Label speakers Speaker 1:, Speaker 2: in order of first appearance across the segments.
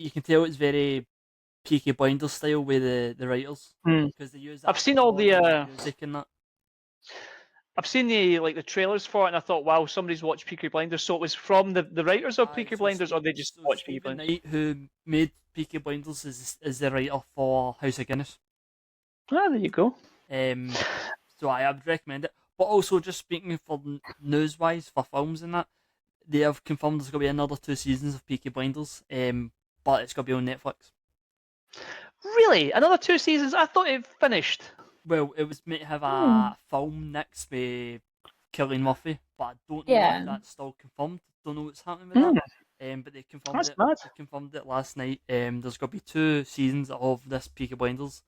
Speaker 1: you can tell it's very Peaky Blinders style with the writers because they use that
Speaker 2: I've seen all the
Speaker 1: music and that.
Speaker 2: I've seen the trailers for it, and I thought, wow, somebody's watched Peaky Blinders. So it was from the writers of Peaky Blinders, or they just watched Peaky
Speaker 1: Stephen
Speaker 2: Blinders?
Speaker 1: Knight, who made Peaky Blinders, is the writer for House of Guinness.
Speaker 2: Ah, there you go.
Speaker 1: So I would recommend it. But also, just speaking for news-wise, for films and that, they have confirmed there's going to be another 2 seasons of Peaky Blinders, but it's going to be on Netflix.
Speaker 2: Really? Another 2 seasons? I thought it finished.
Speaker 1: Well, it was meant to have a film next with Cillian Murphy, but I don't know if that's still confirmed. Don't know what's happening with that. But they confirmed it.
Speaker 2: Mad.
Speaker 1: They confirmed it last night. There's going to be 2 seasons of this Peaky Blinders.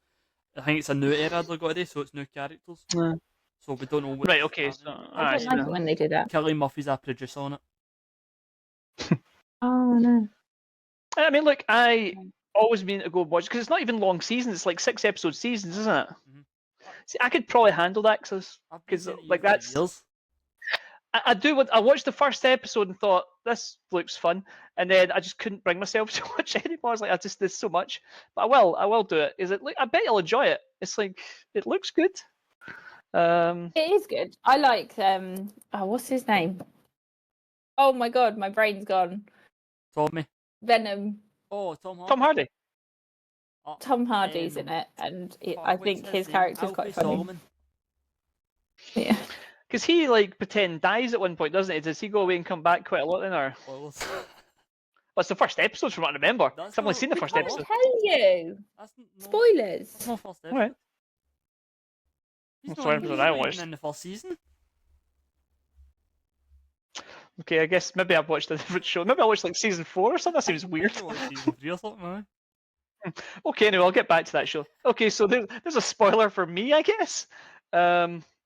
Speaker 1: I think it's a new era they're going to do, so it's new characters. So we don't know what.
Speaker 2: Right. Okay. So
Speaker 3: I don't like it when they do that.
Speaker 1: Cillian Murphy's a producer on it.
Speaker 3: Oh no.
Speaker 2: I mean, look, I always mean to go watch because it's not even long seasons. It's like 6-episode seasons, isn't it? See, I could probably handle that because like that's.
Speaker 1: Years.
Speaker 2: I do. I watched the first episode and thought this looks fun, and then I just couldn't bring myself to watch it anymore. I was like, there's so much, but I will do it. I bet I'll enjoy it. It's like it looks good.
Speaker 3: It is good. I like what's his name? Oh my god, my brain's gone.
Speaker 1: Tommy.
Speaker 3: Venom.
Speaker 1: Oh, Tom Hardy.
Speaker 2: Tom Hardy.
Speaker 3: Tom Hardy's in it, and I think his character's quite funny.
Speaker 1: Solomon.
Speaker 3: Yeah.
Speaker 2: Because he pretend dies at one point, doesn't he? Does he go away and come back quite a lot then, or? Well, it's the first episode from what I remember. I've only seen the first episode.
Speaker 3: Tell you. Spoilers.
Speaker 1: That's not first episode.
Speaker 2: Right.
Speaker 1: He's
Speaker 2: That's the episode I watched.
Speaker 1: in the first season.
Speaker 2: Okay, I guess maybe I've watched a different show. Maybe I watched season 4 or something. That seems weird.
Speaker 1: Season 3 or something,
Speaker 2: Okay, anyway, I'll get back to that show. Okay, so there's a spoiler for me, I guess.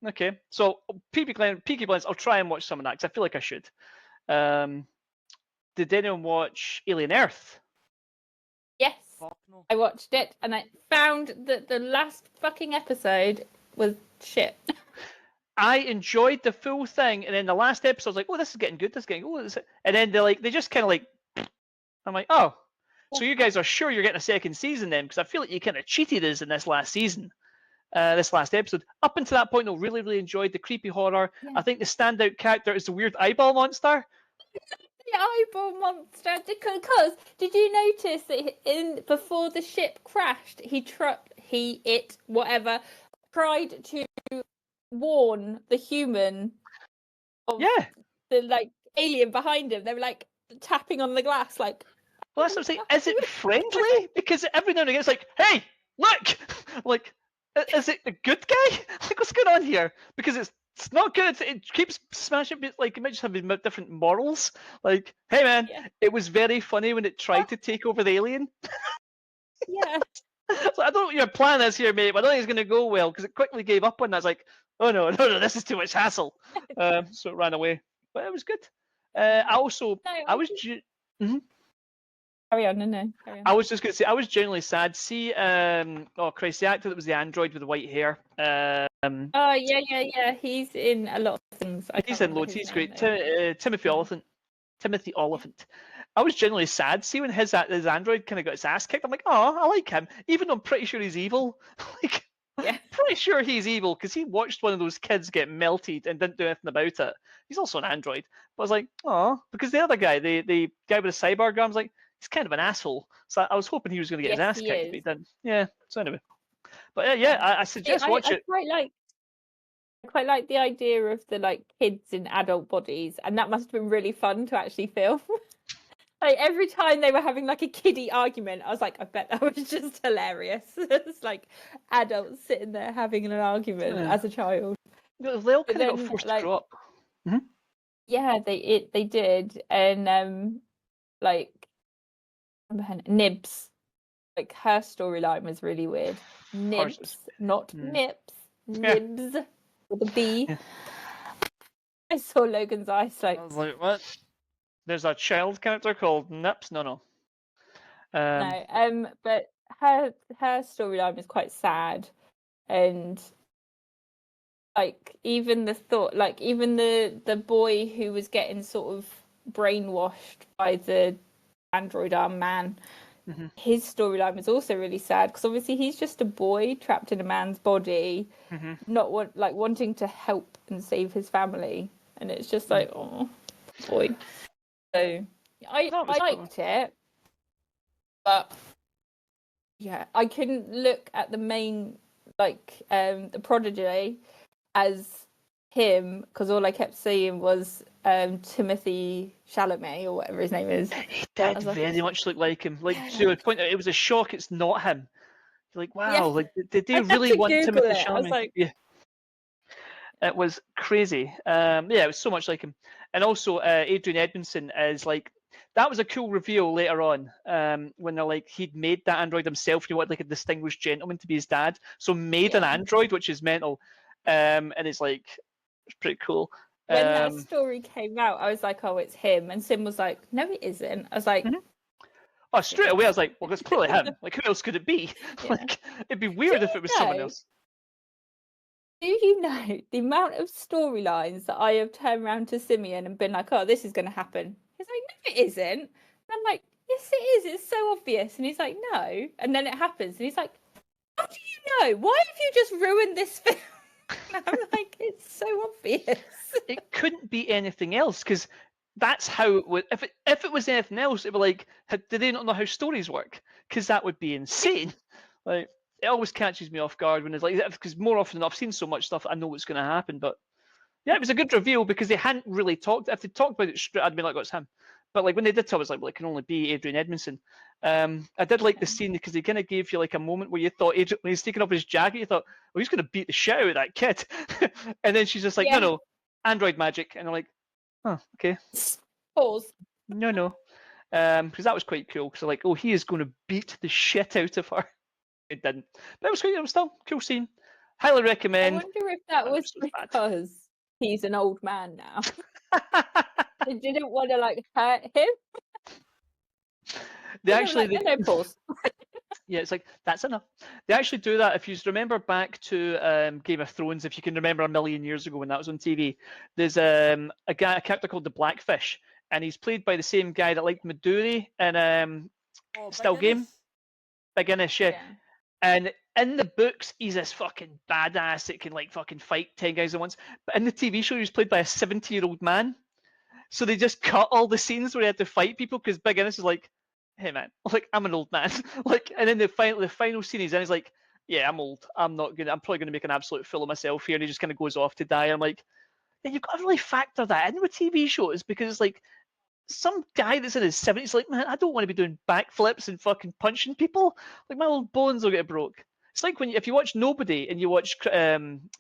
Speaker 2: Okay, so Peaky Blinders, I'll try and watch some of that because I feel like I should. Did anyone watch Alien Earth?
Speaker 3: Yes, I watched it, and I found that the last fucking episode was shit.
Speaker 2: I enjoyed the full thing, and then the last episode I was like, "Oh, this is getting good. This is getting good." And then they just kind of I'm like, "Oh, so you guys are sure you're getting a second season then?" Because I feel like you kind of cheated us in this last season. This last episode. Up until that point, I really, really enjoyed the creepy horror. Yeah. I think the standout character is the weird eyeball monster.
Speaker 3: The eyeball monster. Because did you notice that before the ship crashed, whatever tried to warn the human of the alien behind him. They were tapping on the glass
Speaker 2: Well, that's what I'm saying. Is it friendly? Because every now and again it's like, hey, look! Is it a good guy? What's going on here? Because it's not good. It keeps smashing. It might just have different morals. Hey man, it was very funny when it tried to take over the alien.
Speaker 3: Yeah.
Speaker 2: So I don't know what your plan is here, mate, but I don't think it's going to go well because it quickly gave up on that. It's like, oh no, this is too much hassle. So it ran away. But it was good. I was.
Speaker 3: Carry on, no. Carry on.
Speaker 2: I was just going to say, I was genuinely sad. See, oh Christ, the actor that was the android with the white hair.
Speaker 3: Oh yeah. He's in a lot of things.
Speaker 2: He's in loads. He's great. Timothy Oliphant. I was genuinely sad. See when his android kind of got his ass kicked. I'm like, oh, I like him, even though I'm pretty sure he's evil. Pretty sure he's evil because he watched one of those kids get melted and didn't do anything about it. He's also an android. But I was like, oh, because the other guy, the guy with the cyborg arm, was like, he's kind of an asshole. So I was hoping he was going to get his ass kicked, but he didn't. Yeah. So anyway, but I suggest watch it.
Speaker 3: I quite like the idea of the kids in adult bodies, and that must have been really fun to actually film. Every time they were having a kiddie argument, I was like, I bet that was just hilarious. It's adults sitting there having an argument as a child.
Speaker 2: They all kind of got forced to grow up. Mm-hmm.
Speaker 3: Yeah, they did, and Nibs, her storyline was really weird. Nibs, not Nips. Nibs with a B. Yeah. I saw Logan's eyes
Speaker 1: I was like, what?
Speaker 2: There's a child character called Nips. No.
Speaker 3: But her storyline was quite sad, and even the thought, even the boy who was getting sort of brainwashed by the android arm man,
Speaker 2: Mhm.
Speaker 3: his storyline was also really sad because obviously he's just a boy trapped in a man's body,
Speaker 2: Mhm.
Speaker 3: not wanting to help and save his family, and it's just like, oh boy. So I
Speaker 2: That was cool.
Speaker 3: liked it, but yeah, I couldn't look at the main, like the prodigy as him because all I kept seeing was Timothy Chalamet or whatever his name is.
Speaker 2: He did
Speaker 3: was like,
Speaker 2: very much look like him. Like
Speaker 3: Yeah.
Speaker 2: to a point, it was a shock. It's not him. You're like, wow,
Speaker 3: Yeah.
Speaker 2: like did they
Speaker 3: I had
Speaker 2: really
Speaker 3: to
Speaker 2: want
Speaker 3: Google
Speaker 2: Timothy
Speaker 3: it. I was
Speaker 2: Chalamet?
Speaker 3: like,
Speaker 2: Yeah, it was crazy. Yeah, it was so much like him. And also, Adrian Edmondson is like, that was a cool reveal later on when they're like, he'd made that android himself. And he wanted like a distinguished gentleman to be his dad, so made an
Speaker 3: Yeah.
Speaker 2: android, which is mental. And it's like, it's pretty cool.
Speaker 3: When that story came out, I was like, oh, it's him. And Sim was like, no, it isn't. I was like,
Speaker 2: Oh, straight away I was like, well, it's clearly him. Like, who else could it be?
Speaker 3: Yeah.
Speaker 2: Like, it'd be weird if it was someone else.
Speaker 3: Do you know the amount of storylines that I have turned around to Simeon and been like, oh, this is going to happen? He's like, no, it isn't. And I'm like, yes, it is. It's so obvious. And he's like, no. And then it happens. And he's like, how do you know? Why have you just ruined this film? And I'm like, it's so obvious.
Speaker 2: It couldn't be anything else because that's how it would. If it was anything else, it'd be like, do they not know how stories work? Because that would be insane. Like, it always catches me off guard when it's like that because more often than I've seen so much stuff, I know what's going to happen. But yeah, it was a good reveal because they hadn't really talked. If they talked about it straight, I'd be like, oh, it's him. But like when they did tell, I was like, well, it can only be Adrian Edmondson. I did like the scene because they kind of gave you like a moment where you thought Adrian, when he's taking off his jacket, you thought, oh, he's going to beat the shit out of that kid. And then she's just like,
Speaker 3: Yeah.
Speaker 2: no, android magic. And I'm like, oh, okay.
Speaker 3: Pause.
Speaker 2: No. Because that was quite cool. Because like, oh, he is going to beat the shit out of her. It didn't. But it was still a cool scene. Highly
Speaker 3: I
Speaker 2: recommend.
Speaker 3: wonder if that was
Speaker 2: so bad.
Speaker 3: because he's an old man now. They didn't want to like hurt him.
Speaker 2: They
Speaker 3: were
Speaker 2: actually,
Speaker 3: like, no, pause.
Speaker 2: yeah, it's like that's enough. They actually do that. If you remember back to Game of Thrones, if you can remember a million years ago when that was on TV, there's a character called the Blackfish, and he's played by the same guy that liked Midori and Still Game, Big Innish, yeah. And in the books, he's this fucking badass that can like fucking fight 10 guys at once. But in the TV show, he's played by a 70-year-old man. So they just cut all the scenes where he had to fight people because Big Innes is like, hey man, like I'm an old man. Like, and then the final scene he's in, he's like, yeah, I'm old. I'm probably gonna make an absolute fool of myself here. And he just kind of goes off to die. I'm like, yeah, you've got to really factor that in with TV shows because it's like some guy that's in his 70s, like, man, I don't want to be doing backflips and fucking punching people. Like, my old bones will get broke. It's like if you watch Nobody and you watch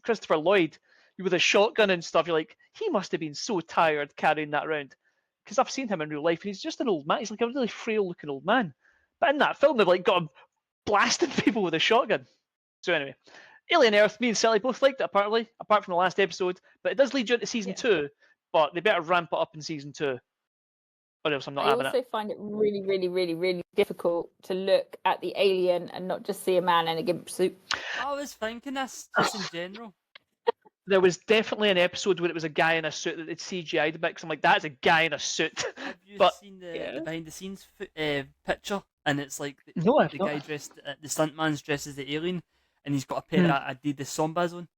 Speaker 2: Christopher Lloyd with a shotgun and stuff, you're like, he must have been so tired carrying that around. Because I've seen him in real life and he's just an old man. He's like a really frail looking old man. But in that film, they've like got him blasting people with a shotgun. So anyway, Alien Earth, me and Sally both liked it apparently, apart from the last episode. But it does lead you into season 2, but they better ramp it up in season 2. Or else I'm not having it.
Speaker 3: I also find it really, really, really, really difficult to look at the alien and not just see a man in a gimp suit.
Speaker 1: I was thinking this just in general.
Speaker 2: There was definitely an episode where it was a guy in a suit that they'd CGI'd a bit because I'm like, that's a guy in a suit.
Speaker 1: Have you
Speaker 2: But
Speaker 1: seen the behind the scenes picture? And it's like
Speaker 2: no, I've
Speaker 1: the
Speaker 2: not.
Speaker 1: guy dressed, the stuntman's dressed as the alien, and he's got a pair of Adidas Sambas on.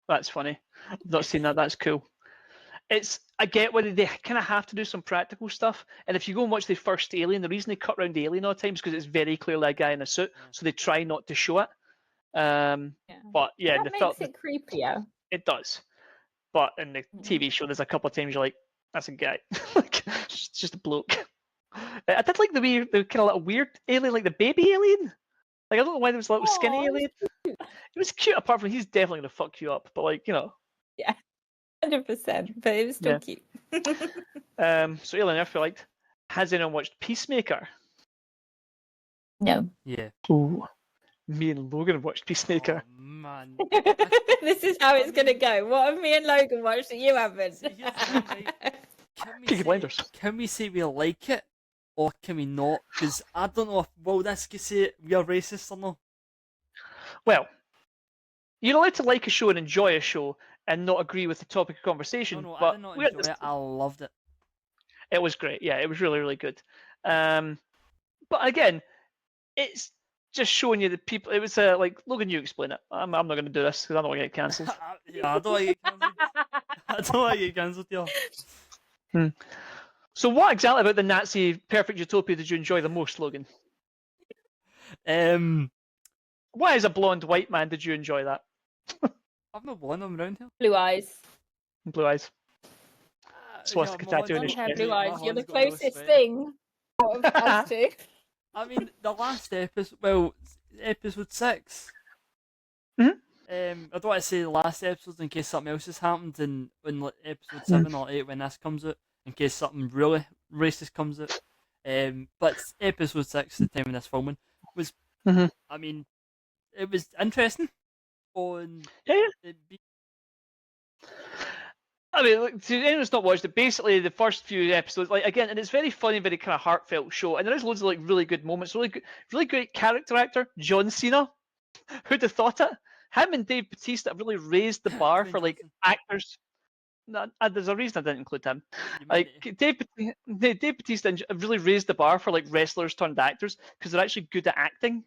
Speaker 2: That's funny. I've not seen that. That's cool. I get whether they kind of have to do some practical stuff. And if you go and watch the first Alien, the reason they cut around the alien all the time is because it's very clearly a guy in a suit, so they try not to show it. But yeah,
Speaker 3: that makes it creepier.
Speaker 2: It does. But in the TV show, there's a couple of times you're like, that's a guy. Like, it's just a bloke. I did like the kind of little weird alien, like the baby alien. Like, I don't know why there was a little skinny alien. It was cute, apart from he's definitely going to fuck you up. But, like, you know.
Speaker 3: Yeah, 100%. But it was still cute.
Speaker 2: So, Alien Earth, I liked. Has anyone watched Peacemaker?
Speaker 3: No.
Speaker 1: Yeah.
Speaker 2: Ooh. Me and Logan have watched Peacemaker.
Speaker 1: Oh, man.
Speaker 3: This is how it's going to go. What have me and Logan watched that you haven't?
Speaker 1: See, here's the thing, right?
Speaker 2: Peaky Blinders.
Speaker 1: Can we say we like it, or can we not? Because I don't know if will this can say we are racist or not.
Speaker 2: Well, you're allowed to like a show and enjoy a show and not agree with the topic of conversation.
Speaker 1: No,
Speaker 2: but
Speaker 1: I did not enjoy it. I loved it.
Speaker 2: It was great. Yeah, it was really, really good. But again, it's just showing you the people. It was like, Logan, you explain it. I'm not going to do this because I don't want to get cancelled.
Speaker 1: Yeah, I don't want to get cancelled. I don't want to get cancelled, yeah.
Speaker 2: So, what exactly about the Nazi perfect utopia did you enjoy the most, Logan? Why, as a blonde white man, did you enjoy that?
Speaker 1: I've no blonde, I'm around here.
Speaker 3: Blue eyes.
Speaker 2: Blue eyes. Swastika tattoo in
Speaker 3: Blonde
Speaker 2: his
Speaker 3: hair,
Speaker 2: chest.
Speaker 3: blue eyes. You're the
Speaker 1: Horn's got no
Speaker 3: closest
Speaker 1: sweat.
Speaker 3: thing of us two.
Speaker 1: I mean, the last episode, well, episode 6.
Speaker 2: Mhm.
Speaker 1: I don't want to say the last episode in case something else has happened in like, episode 7 or 8 when this comes out, in case something really racist comes out. But episode 6, the time of this filming, was,
Speaker 2: Mhm.
Speaker 1: I mean, it was interesting. On
Speaker 2: Yeah.
Speaker 1: it
Speaker 2: I mean, look, to anyone who's not watched it, basically the first few episodes, like again, and it's very funny, very kind of heartfelt show, and there is loads of like really good moments, really great character actor, John Cena. Who'd have thought it? Him and Dave Bautista have really raised the bar
Speaker 1: Dwayne
Speaker 2: for like
Speaker 1: Johnson.
Speaker 2: actors. No, there's a reason I didn't include him.
Speaker 1: You
Speaker 2: Like
Speaker 1: mean
Speaker 2: Dave Bautista have really raised the bar for like wrestlers turned actors because they're actually good at acting.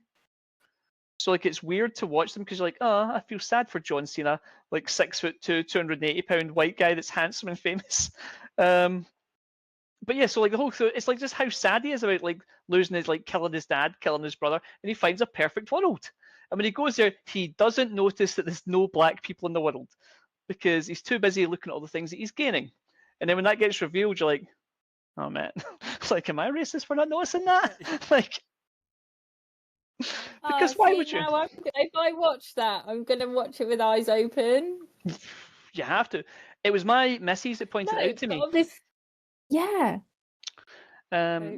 Speaker 2: So like it's weird to watch them because you're like, oh, I feel sad for John Cena, like 6'2", 280-pound white guy that's handsome and famous. But yeah, so like the whole, so it's like just how sad he is about like losing his, like killing his dad, killing his brother, and he finds a perfect world. And when he goes there, he doesn't notice that there's no black people in the world because he's too busy looking at all the things that he's gaining. And then when that gets revealed, you're like, oh man, it's like, am I racist for not noticing that? Like, because why would you?
Speaker 3: Now if I watch that, I'm gonna watch it with eyes open.
Speaker 2: You have to. It was my missus that pointed it out to me.
Speaker 3: Yeah.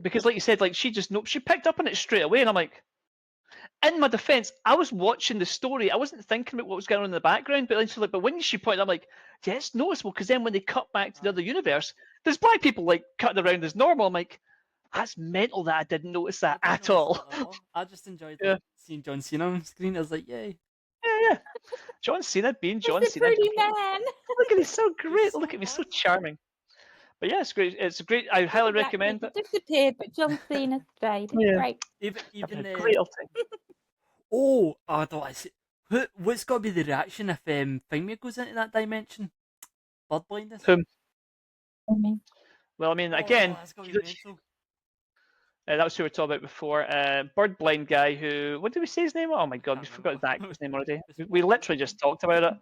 Speaker 2: Because like you said, like she picked up on it straight away, and I'm like, in my defense, I was watching the story. I wasn't thinking about what was going on in the background, but then she's like, but when she pointed, I'm like, yeah, it's noticeable because then when they cut back to the other universe, there's black people like cutting around as normal. I'm like, that's mental that I didn't notice that at all.
Speaker 1: I just enjoyed like, seeing John Cena on screen. I was like, yay.
Speaker 2: Yeah. John Cena being John
Speaker 3: He's a
Speaker 2: Cena.
Speaker 3: pretty man.
Speaker 2: Look at he's so great.
Speaker 1: So
Speaker 2: Look at me, so
Speaker 1: hot.
Speaker 2: charming. But yeah, it's great. It's great. I highly recommend it.
Speaker 3: Disappeared, but John Cena stayed. It's
Speaker 2: Yeah.
Speaker 3: great.
Speaker 1: Even
Speaker 2: great old thing.
Speaker 1: I don't want to say. What's got to be the reaction if Thingy goes into that dimension? Bird blindness.
Speaker 2: Whom? Well, I mean, again,
Speaker 1: that's gotta be mental.
Speaker 2: that was who we were talking about before. Bird blind guy who, what did we say his name? Oh my god, we forgot his actor's name already. We literally just talked about it.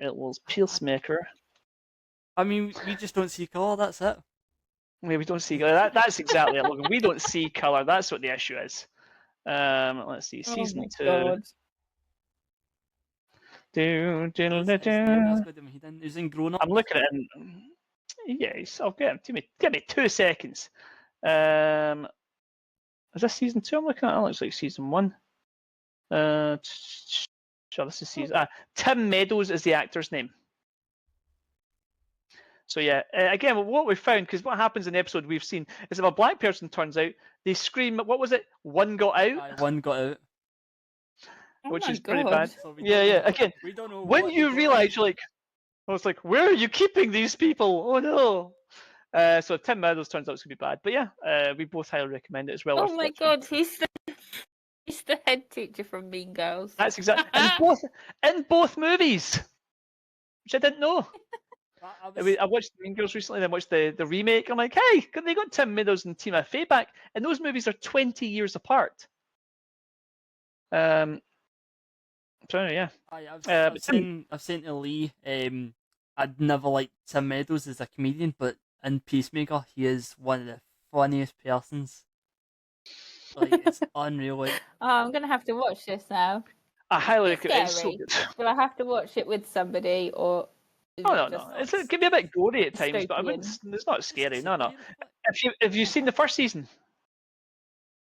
Speaker 2: It was Peacemaker.
Speaker 1: I mean, we just don't see colour. That's it.
Speaker 2: We don't see color. That's exactly it, Logan. We don't see color. That's what the issue is. Let's see, season 2.
Speaker 3: God.
Speaker 2: Do, do, do, do.
Speaker 1: He's in Grown Up.
Speaker 2: I'm looking at him. Yes, I'll get him. Give me 2 seconds. Is this season 2 I'm looking at? It looks like season 1. Sure, this is season. Tim Meadows is the actor's name. So yeah, again, what we found, because what happens in the episode we've seen is if a black person turns out, they scream, what was it? One got out?
Speaker 1: One got out.
Speaker 2: Which is pretty bad.
Speaker 1: So
Speaker 2: Yeah. Again,
Speaker 1: we don't know
Speaker 2: when you realise, you're like, I was like, where are you keeping these people? Oh no. So Tim Meadows turns out it's going to be bad. But yeah, we both highly recommend it as well.
Speaker 3: Oh my god, he's the head teacher from Mean Girls.
Speaker 2: That's exactly in both movies, which I didn't know. I watched Mean Girls recently, then watched the remake. I'm like, hey, they got Tim Meadows and Tina Fey back, and those movies are 20 years apart. So yeah.
Speaker 1: I've seen to Lee. I'd never liked Tim Meadows as a comedian, but in Peacemaker, he is one of the funniest persons. Like it's unreal. Like,
Speaker 3: I'm gonna have to watch this now.
Speaker 2: I highly recommend. It's so good.
Speaker 3: Will I have to watch it with somebody or?
Speaker 2: Oh no. It can be a bit gory at times, but it's not scary. No. Have you seen the first season?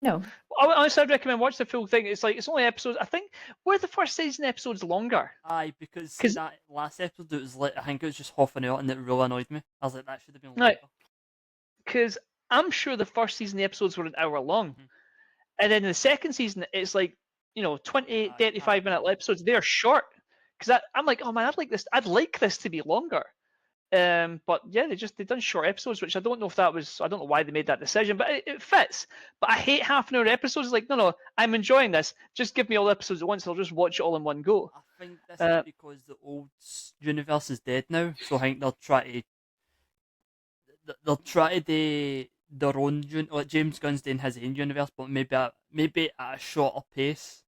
Speaker 3: No.
Speaker 2: Honestly, I'd recommend watch the full thing. It's only episodes. I think were the first season episodes longer.
Speaker 1: Aye, because that last episode, it was like, I think it was just half an hour, and it really annoyed me. I was like, that should have been longer.
Speaker 2: Right. Because I'm sure the first season the episodes were an hour long, and then the second season it's like 20, 35 minute episodes. They're short. Because I'm like, oh man, I'd like this to be longer. But yeah, they done short episodes, which I don't know if that was, I don't know why they made that decision, but it fits. But I hate half-an-hour episodes. Like, no, I'm enjoying this. Just give me all the episodes at once. I'll just watch it all in one go.
Speaker 1: I think this is because the old universe is dead now, so I think they'll try to do their own like James Gunn's doing his own universe, but maybe at a shorter pace.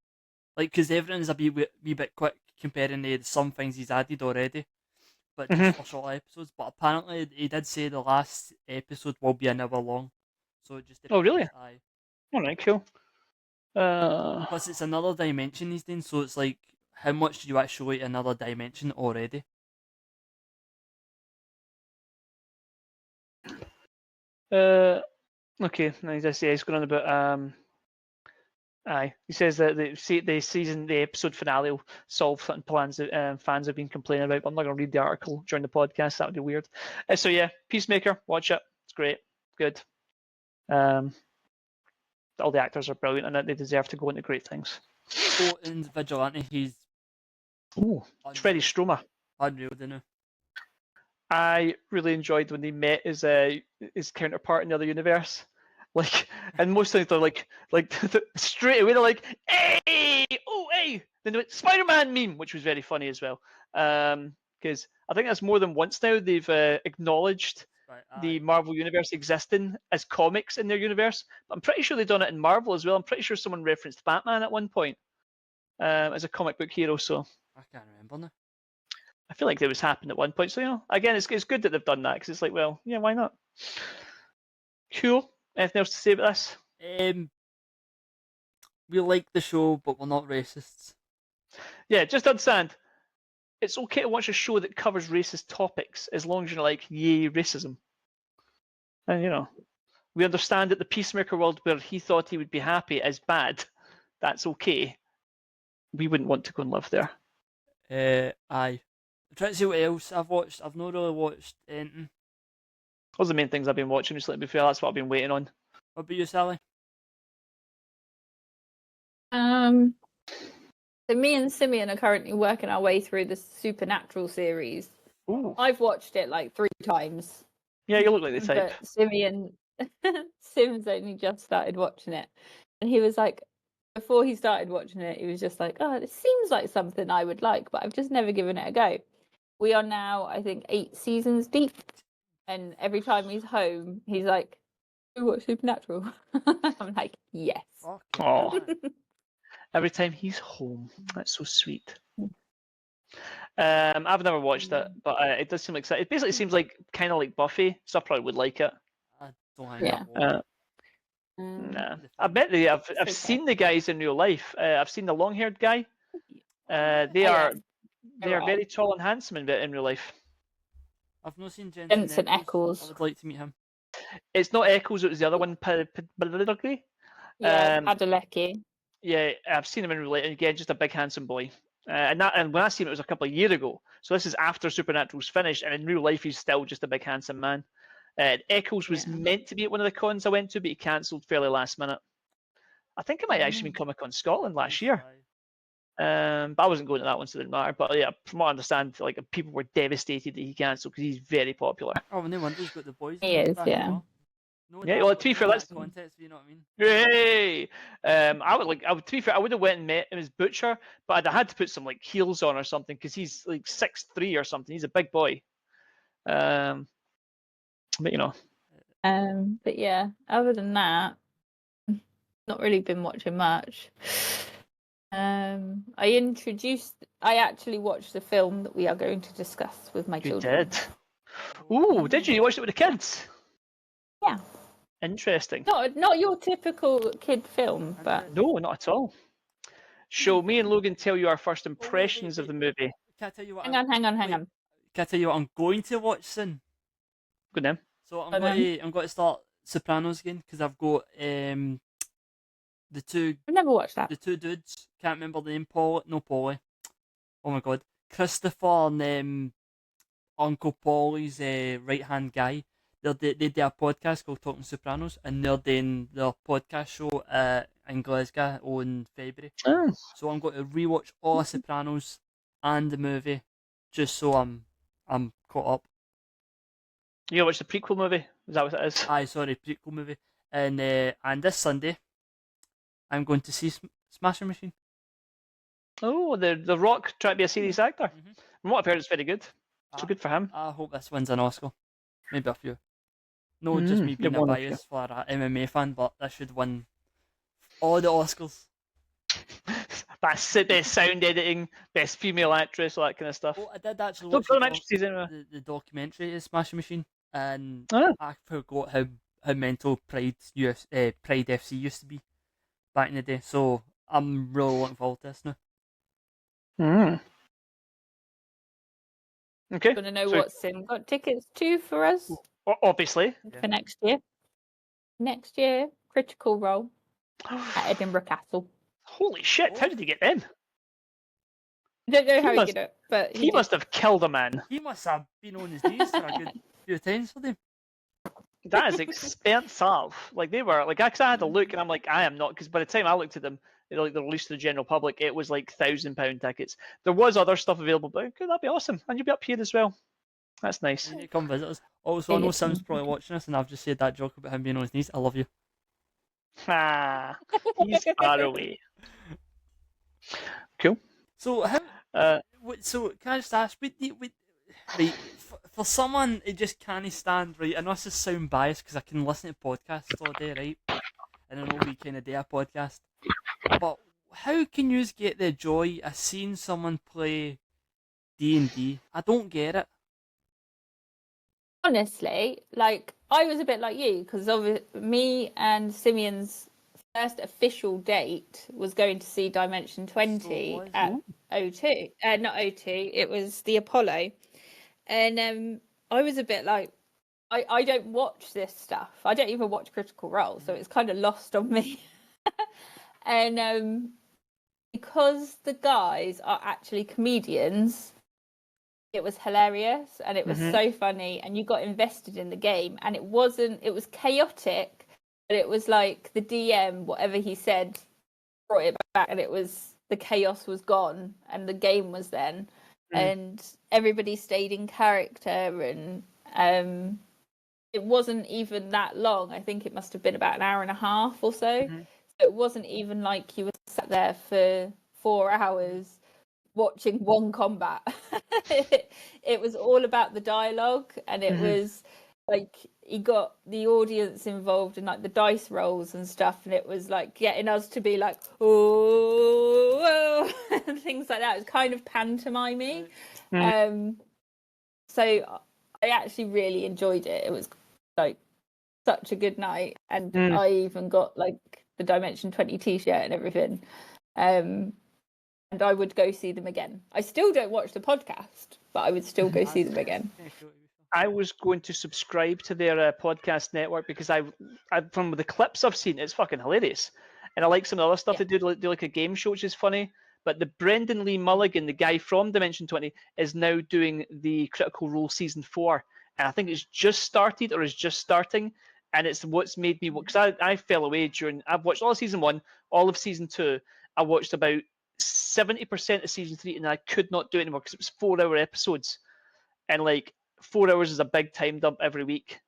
Speaker 1: Like, because everything's a wee bit quick comparing to some things he's added already, but just for short episodes. But apparently, he did say the last episode will be an hour long, so it just depends.
Speaker 2: Oh, really?
Speaker 1: Aye.
Speaker 2: All right, cool.
Speaker 1: Plus, it's another dimension he's doing, so it's like, how much do you actually another dimension already?
Speaker 2: Okay, as I say, he's going on about aye. He says that the episode finale will solve certain plans that fans have been complaining about. But I'm not going to read the article during the podcast. That would be weird. So yeah, Peacemaker, watch it. It's great, good. All the actors are brilliant, and they deserve to go into great things.
Speaker 1: Oh, in Vigilante, he's
Speaker 2: it's Freddie Stromer.
Speaker 1: Unreal, didn't he?
Speaker 2: I really enjoyed when they met his counterpart in the other universe. Like, and most times they're like straight away they're like, hey, oh hey, then they went Spider-Man meme, which was very funny as well. Because I think that's more than once now they've acknowledged the Marvel universe existing as comics in their universe. But I'm pretty sure they've done it in Marvel as well. I'm pretty sure someone referenced Batman at one point as a comic book hero. So
Speaker 1: I can't remember now.
Speaker 2: I feel like it was happened at one point. So again, it's good that they've done that because it's like, well, yeah, why not? Cool. Anything else to say about this?
Speaker 1: We like the show, but we're not racists.
Speaker 2: Yeah, just understand. It's okay to watch a show that covers racist topics as long as you're like, yay, racism. And we understand that the Peacemaker world where he thought he would be happy is bad. That's okay. We wouldn't want to go and live there.
Speaker 1: Aye. I'm trying to see what else I've watched. I've not really watched anything.
Speaker 2: Those are the main things I've been watching recently. To be fair, that's what I've been waiting on.
Speaker 1: What about you, Sally?
Speaker 3: So me and Simeon are currently working our way through the Supernatural series.
Speaker 2: Ooh.
Speaker 3: I've watched it like 3 times.
Speaker 2: Yeah, you look like the type.
Speaker 3: But Sim's only just started watching it. And he was like, before he started watching it, he was just like, oh, it seems like something I would like, but I've just never given it a go. We are now, I think, 8 seasons deep. And every time he's home, he's like, you watch Supernatural? I'm like, yes.
Speaker 2: Oh. Every time he's home. That's so sweet. I've never watched it, but it does seem like it basically seems like kind of like Buffy, so I probably would like it.
Speaker 1: I don't think
Speaker 2: Nah. I bet I've seen the guys in real life. I've seen the long-haired guy. They are very tall and handsome in real life.
Speaker 1: I've not seen
Speaker 3: Jensen Ackles.
Speaker 1: I would like to meet him.
Speaker 2: It's not Eccles, it was the other one,
Speaker 3: Padalecki.
Speaker 2: Yeah, I've seen him in real life. Again, just a big handsome boy. And when I seen him, it was a couple of years ago. So this is after Supernatural's finished, and in real life, he's still just a big handsome man. Eccles was meant to be at one of the cons I went to, but he cancelled fairly last minute. I think it might actually been Comic Con Scotland last year. But I wasn't going to that one, so it didn't matter. But yeah, from what I understand, like people were devastated that he cancelled because he's very popular.
Speaker 1: Oh, no wonder he's got the boys.
Speaker 3: He is, yeah.
Speaker 2: No, yeah, well, to be fair, that's
Speaker 1: context. You know what I mean?
Speaker 2: Hey, to be fair, I would have went and met him as Butcher, but I'd have had to put some like heels on or something because he's like 6'3" or something. He's a big boy. But
Speaker 3: But yeah, other than that, not really been watching much. I actually watched the film that we are going to discuss with my children.
Speaker 2: You did? Ooh, did you? You watched it with the kids?
Speaker 3: Yeah.
Speaker 2: Interesting.
Speaker 3: Not your typical kid film, but
Speaker 2: no, not at all. Shall me and Logan tell you our first impressions of the movie?
Speaker 1: Can I tell you what?
Speaker 3: Hang on.
Speaker 1: Can I tell you what I'm going to watch soon?
Speaker 2: Good name.
Speaker 1: So I'm going to start Sopranos again because I've got the two.
Speaker 3: I've never watched that.
Speaker 1: The two dudes. Can't remember the name. Paulie. Oh my god, Christopher and Uncle Paulie's right hand guy. They do a podcast called Talking Sopranos, and they're doing their podcast show in Glasgow in February.
Speaker 2: Oh.
Speaker 1: So I'm going to rewatch all of Sopranos and the movie, just so I'm caught up.
Speaker 2: You gonna watch the prequel movie? Is that what it is?
Speaker 1: Aye, sorry, prequel movie. And this Sunday, I'm going to see Smashing Machine.
Speaker 2: Oh, the Rock trying to be a serious actor.
Speaker 1: Mm-hmm.
Speaker 2: From what I've heard, it's very good. So good for him.
Speaker 1: I hope this wins an Oscar. Maybe a few. No, just me being a bias for an MMA fan, but that should win all the Oscars.
Speaker 2: That's the best sound editing, best female actress, all that kind of stuff.
Speaker 1: Oh, I did actually
Speaker 2: Don't
Speaker 1: watch
Speaker 2: anyway.
Speaker 1: the documentary of Smashing Machine, and
Speaker 2: Oh.
Speaker 1: I forgot how mental Pride FC used to be back in the day. So I'm really looking forward to this now.
Speaker 2: Okay.
Speaker 3: Want to know what Sim got tickets to for us?
Speaker 2: Obviously.
Speaker 3: For next year. Next year, Critical Role at Edinburgh Castle.
Speaker 2: Holy shit! How did he get them?
Speaker 3: I don't know how he did it, but
Speaker 2: he must have killed a man.
Speaker 1: He must have been on his knees for a good few times for them.
Speaker 2: That is expensive. Like they were like, because I had a look and I'm like, I am not, because by the time I looked at them, like they're released to the general public, it was like £1,000 tickets. There was other stuff available, but okay, that'd be awesome, and you'll be up here as well. That's nice.
Speaker 1: You need to come visit us. Also, I know Sim's probably watching us, and I've just said that joke about him being on his knees. I love you.
Speaker 2: Ah, he's far away. Cool.
Speaker 1: So how? So can I just ask? Right, for someone who just can't stand, right? I know this is sound biased because I can listen to podcasts all day, right? And I know we kind of do a podcast, but how can you get the joy of seeing someone play D&D? I don't get it.
Speaker 3: Honestly, like I was a bit like you because me and Simeon's first official date was going to see Dimension 20 at O2. Not O2, it was the Apollo. And I was a bit like, I don't watch this stuff. I don't even watch Critical Role, so it's kind of lost on me. And because the guys are actually comedians, it was hilarious and it was so funny, and you got invested in the game, and it was chaotic, but it was like the DM, whatever he said, brought it back, and the chaos was gone and the game was then, and everybody stayed in character, and it wasn't even that long. I think it must have been about an hour and a half or so. So it wasn't even like you were sat there for 4 hours watching one combat. It was all about the dialogue, and it was like he got the audience involved in like the dice rolls and stuff, and it was like getting us to be like oh and things like that. It was kind of pantomiming. So I actually really enjoyed it. It was like such a good night, and I even got like the Dimension 20 t-shirt and everything. And I would go see them again. I still don't watch the podcast, but I would still go see them again.
Speaker 2: I was going to subscribe to their podcast network because I from the clips I've seen, it's fucking hilarious, and I like some of the other stuff they do like a game show, which is funny. But the Brendan Lee Mulligan, the guy from Dimension 20, is now doing the Critical Role season 4, and I think it's just started or is just starting. And it's what's made me, because I fell away I've watched all of season 1, all of season 2. I watched about 70% of season 3, and I could not do it anymore because it was 4-hour episodes, and like 4 hours is a big time dump every week,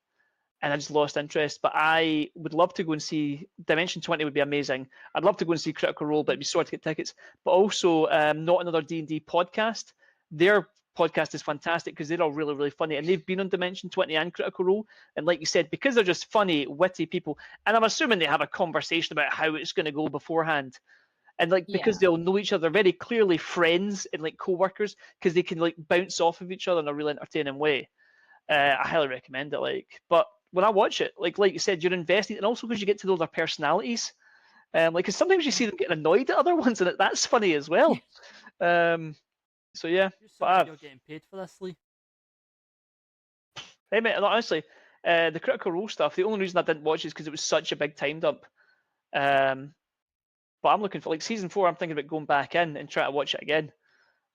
Speaker 2: and I just lost interest. But I would love to go and see Dimension 20. Would be amazing. I'd love to go and see Critical Role, but it'd be sore to get tickets. But also Not Another D&D podcast, their podcast is fantastic because they're all really, really funny, and they've been on Dimension 20 and Critical Role, and like you said, because they're just funny, witty people, and I'm assuming they have a conversation about how it's going to go beforehand. And like because they'll know each other, very clearly friends and like co-workers, because they can like bounce off of each other in a really entertaining way. I highly recommend it. Like, but when I watch it, like you said, you're invested, and also because you get to know their personalities. Like, because sometimes you see them getting annoyed at other ones, and that's funny as well. So yeah,
Speaker 1: but you're getting paid for this, Lee.
Speaker 2: Hey mate, honestly, the Critical Role stuff. The only reason I didn't watch is because it was such a big time dump. But I'm looking for like season 4. I'm thinking about going back in and try to watch it again,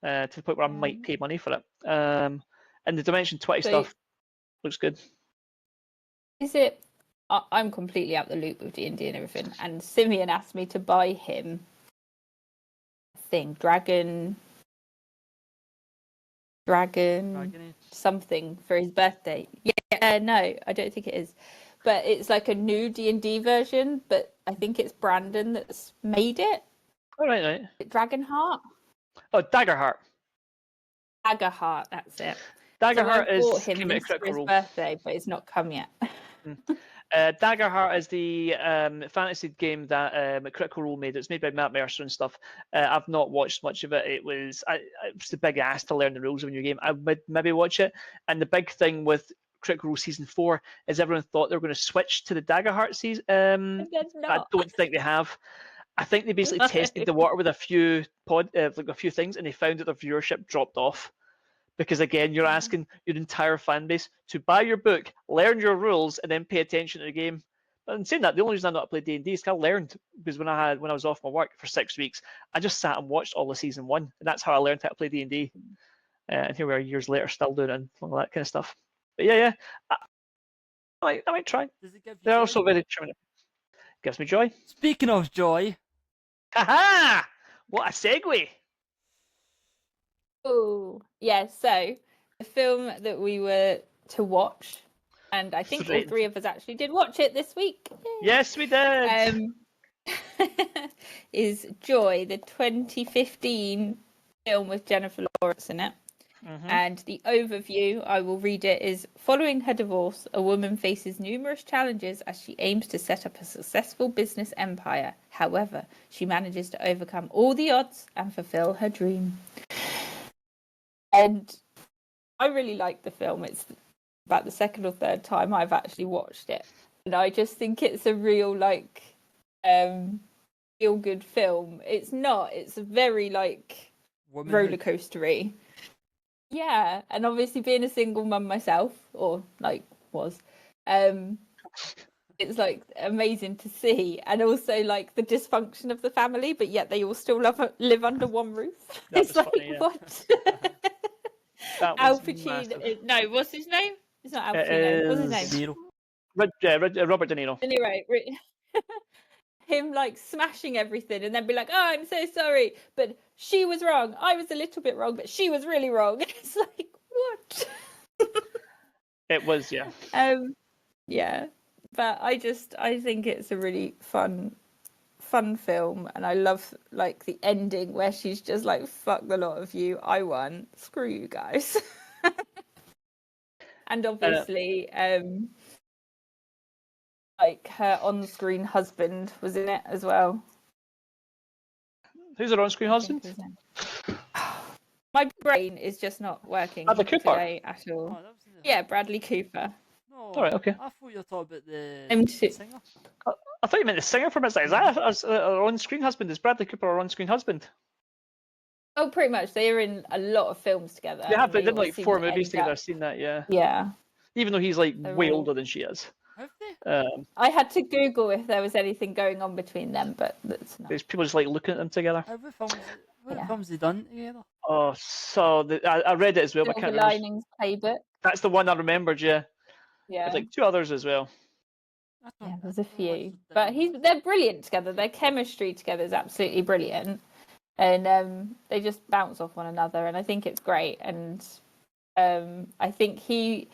Speaker 2: to the point where I might pay money for it. And the Dimension 20 stuff looks good.
Speaker 3: Is it? I'm completely out the loop with D&D and everything. And Simeon asked me to buy him dragon Dragon
Speaker 1: Dragon Age.
Speaker 3: something for his birthday. Yeah, no, I don't think it is. But it's like a new D&D version, but I think it's Brandon that's made it.
Speaker 2: All right.
Speaker 3: Dragonheart?
Speaker 2: Oh, Daggerheart.
Speaker 3: Daggerheart, that's it.
Speaker 2: Daggerheart
Speaker 3: so I bought
Speaker 2: is
Speaker 3: him
Speaker 2: came out
Speaker 3: this
Speaker 2: of
Speaker 3: for
Speaker 2: Critical
Speaker 3: his
Speaker 2: Role.
Speaker 3: birthday, but it's not come yet.
Speaker 2: Daggerheart is the fantasy game that Critical Role made. It's made by Matt Mercer and stuff. I've not watched much of it. It was a big ask to learn the rules of a new game. I would maybe watch it. And the big thing with Critical Role Season 4 is everyone thought they were going to switch to the Daggerheart season.
Speaker 3: And they're
Speaker 2: I
Speaker 3: not.
Speaker 2: don't think they have. I think they basically
Speaker 3: No.
Speaker 2: tested the water with a few a few things, and they found that their viewership dropped off. Because again, you're asking your entire fan base to buy your book, learn your rules, and then pay attention to the game. But in saying that, the only reason I not played D&D is because I learned, because when I was off my work for 6 weeks, I just sat and watched all of season 1, and that's how I learned how to play D&D. And here we are years later, still doing it and all that kind of stuff. But yeah, I might try.
Speaker 1: Does it give you
Speaker 2: They're
Speaker 1: joy?
Speaker 2: also very charming. Gives me joy.
Speaker 1: Speaking of joy,
Speaker 2: Ha! What a segue!
Speaker 3: Oh, yeah. So the film that we were to watch, and I think all
Speaker 2: Straight.
Speaker 3: three of us actually did watch it this week. Yay.
Speaker 2: Yes, we did.
Speaker 3: Is Joy, the 2015 film with Jennifer Lawrence in it. And the overview, I will read it, is following her divorce, a woman faces numerous challenges as she aims to set up a successful business empire. However, she manages to overcome all the odds and fulfill her dream. And I really like the film. It's about the second or third time I've actually watched it. And I just think it's a real, like, feel good film. It's not. It's a very, like, roller coastery. Yeah, and obviously being a single mum myself, or like was, it's like amazing to see, and also like the dysfunction of the family, but yet they all still live under one roof. It's like
Speaker 2: funny, yeah.
Speaker 3: What?
Speaker 2: That
Speaker 3: Al
Speaker 2: was
Speaker 3: Pacino.
Speaker 2: massive.
Speaker 3: No, what's his name? It's not Al Pacino. What's his
Speaker 2: is-
Speaker 3: name?
Speaker 2: Robert De Niro.
Speaker 3: Anyway, him like smashing everything and then be like, oh, I'm so sorry, but she was wrong. I was a little bit wrong, but she was really wrong. It's like, what?
Speaker 2: It was, yeah.
Speaker 3: Yeah, but I think it's a really fun film, and I love like the ending where she's just like, fuck the lot of you, I won, screw you guys. And obviously like her on-screen husband was in it as well.
Speaker 2: Who's her on-screen husband?
Speaker 3: My brain is just not working
Speaker 2: Bradley Cooper.
Speaker 3: today at all.
Speaker 1: Oh, that was in the...
Speaker 3: Yeah, Bradley Cooper.
Speaker 1: No,
Speaker 2: All right, okay.
Speaker 1: I thought you were talking about the
Speaker 3: M2.
Speaker 1: singer.
Speaker 2: I thought you meant the singer for a minute. Is that her on-screen husband? Is Bradley Cooper her on-screen husband?
Speaker 3: Oh, pretty much. They are in a lot of films together.
Speaker 2: They have. They did
Speaker 3: all
Speaker 2: like
Speaker 3: seem
Speaker 2: 4
Speaker 3: to
Speaker 2: movies
Speaker 3: end
Speaker 2: together.
Speaker 3: up-
Speaker 2: I've seen that. Yeah.
Speaker 3: Yeah.
Speaker 2: Even though he's like
Speaker 3: They're
Speaker 2: way
Speaker 3: all-
Speaker 2: older than she is.
Speaker 1: Have they?
Speaker 3: I had to Google if there was anything going on between them, but that's not.
Speaker 2: There's people just like looking at them together.
Speaker 1: What films they done together?
Speaker 2: Oh, so I read it as well, but I
Speaker 3: Silver
Speaker 2: can't remember.
Speaker 3: Linings Playbook.
Speaker 2: That's the one I remembered. Yeah.
Speaker 3: Yeah.
Speaker 2: There's like 2 others as well.
Speaker 3: Yeah, there's a few, but they're brilliant together. Their chemistry together is absolutely brilliant, and they just bounce off one another, and I think it's great. And I think he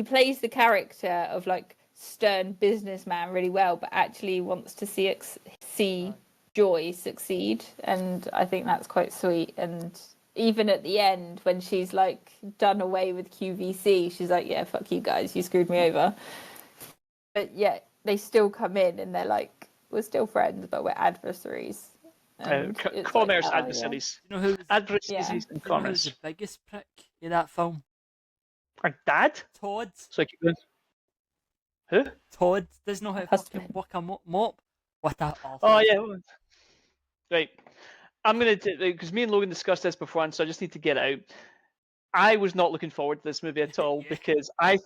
Speaker 3: plays the character of like stern businessman really well, but actually wants to see Joy succeed, and I think that's quite sweet. And even at the end, when she's like done away with QVC, she's like, "Yeah, fuck you guys, you screwed me over." But yet they still come in and they're like, we're still friends, but we're adversaries.
Speaker 2: Commerce adversaries.
Speaker 1: You know who was,
Speaker 2: Adversaries and
Speaker 1: you know who's
Speaker 2: commerce.
Speaker 1: the biggest prick in that film?
Speaker 2: Our dad?
Speaker 1: Todd.
Speaker 2: So I keep going. Who?
Speaker 1: Todd doesn't know how to
Speaker 3: Husband.
Speaker 1: fucking work a mop. What a awful.
Speaker 2: Oh yeah. Right. I'm gonna because me and Logan discussed this before, so I just need to get it out. I was not looking forward to this movie at all
Speaker 1: Yeah.
Speaker 2: because I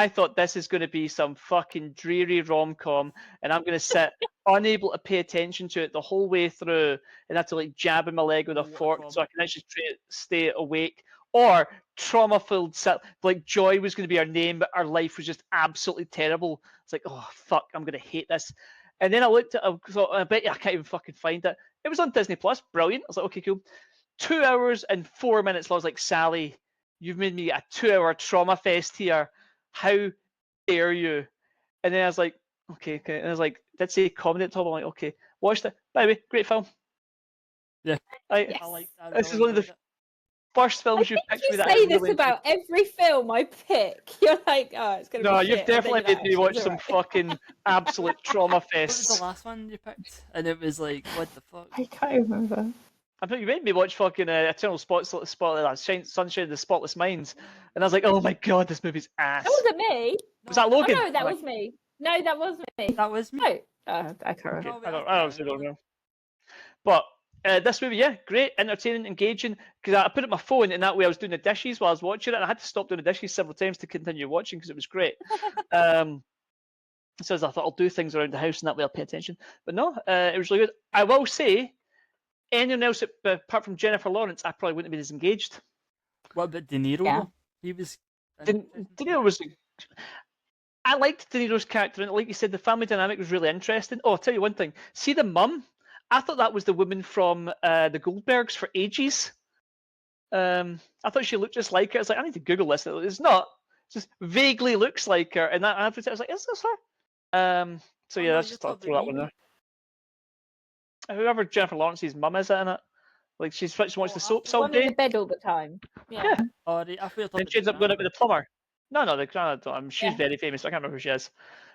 Speaker 2: thought this is going to be some fucking dreary rom-com, and I'm going to sit unable to pay attention to it the whole way through, and have to like jabbing my leg with a
Speaker 1: Oh, what a
Speaker 2: fork
Speaker 1: com.
Speaker 2: so I can actually stay awake. Or trauma-filled, like Joy was going to be our name, but our life was just absolutely terrible. It's like, oh fuck, I'm going to hate this. And then I looked at, I bet you I can't even fucking find it. It was on Disney Plus, brilliant. I was like, okay, cool. 2 hours and 4 minutes. I was like, Sally, you've made me a 2-hour trauma fest here. How dare you? And then I was like, okay. And I was like, did say comedy at the top? I'm like, okay, watched it. By the way, great film.
Speaker 1: Yeah.
Speaker 3: Yes.
Speaker 1: I like that.
Speaker 2: This is one of the first
Speaker 3: I
Speaker 2: films you've
Speaker 3: think
Speaker 2: picked
Speaker 3: you
Speaker 2: me that
Speaker 3: say
Speaker 2: I
Speaker 3: this
Speaker 2: really enjoyed.
Speaker 3: about every film I pick. You're like, oh, it's gonna
Speaker 2: No,
Speaker 3: be shit.
Speaker 2: you've definitely
Speaker 3: and then
Speaker 2: made me
Speaker 3: you're like,
Speaker 2: watch some
Speaker 3: "Actually, it's
Speaker 2: fucking absolute trauma
Speaker 1: What was the
Speaker 2: fests.
Speaker 1: last one you picked? And it was like, what the fuck?
Speaker 3: alright." I can't remember.
Speaker 2: I think you made me watch fucking Eternal Sunshine of the Spotless Minds, and I was like, oh my god, this movie's ass.
Speaker 3: That wasn't me.
Speaker 2: Was that
Speaker 3: Oh
Speaker 2: Logan?
Speaker 3: no, that
Speaker 2: I'm like,
Speaker 3: was me. No, that was me.
Speaker 1: That was me.
Speaker 3: No, I can't remember.
Speaker 1: Oh, wait,
Speaker 2: I
Speaker 1: I
Speaker 2: honestly don't know. But this movie, yeah, great, entertaining, engaging. Because I put it on my phone, and that way I was doing the dishes while I was watching it, and I had to stop doing the dishes several times to continue watching because it was great. So as I thought, I'll do things around the house, and that way I'll pay attention. But no, it was really good. I will say, anyone else apart from Jennifer Lawrence, I probably wouldn't have been as engaged.
Speaker 1: What about De Niro?
Speaker 3: Yeah.
Speaker 1: Though? He was.
Speaker 2: De Niro was. I liked De Niro's character, and like you said, the family dynamic was really interesting. Oh, I'll tell you one thing. See the mum? I thought that was the woman from the Goldbergs for ages. I thought she looked just like her. I was like, I need to Google this. It's not. It just vaguely looks like her. And that I was like, is this her? So yeah,
Speaker 1: no,
Speaker 2: that's
Speaker 1: you're
Speaker 2: just thought I'd
Speaker 1: talking
Speaker 2: throw that
Speaker 1: about
Speaker 2: one
Speaker 1: Mimi.
Speaker 2: there. Whoever Jennifer Lawrence's mum is in it. Like she watches the soaps
Speaker 3: The
Speaker 2: all
Speaker 3: one in the
Speaker 2: day.
Speaker 3: bed all the time. Yeah.
Speaker 2: Yeah.
Speaker 1: Oh, right, I thought you were
Speaker 2: And
Speaker 1: talking
Speaker 2: she ends
Speaker 1: about
Speaker 2: up going
Speaker 1: the
Speaker 2: out with the plumber. No, the Granada. She's
Speaker 3: Yeah.
Speaker 2: very famous. I can't remember who she is.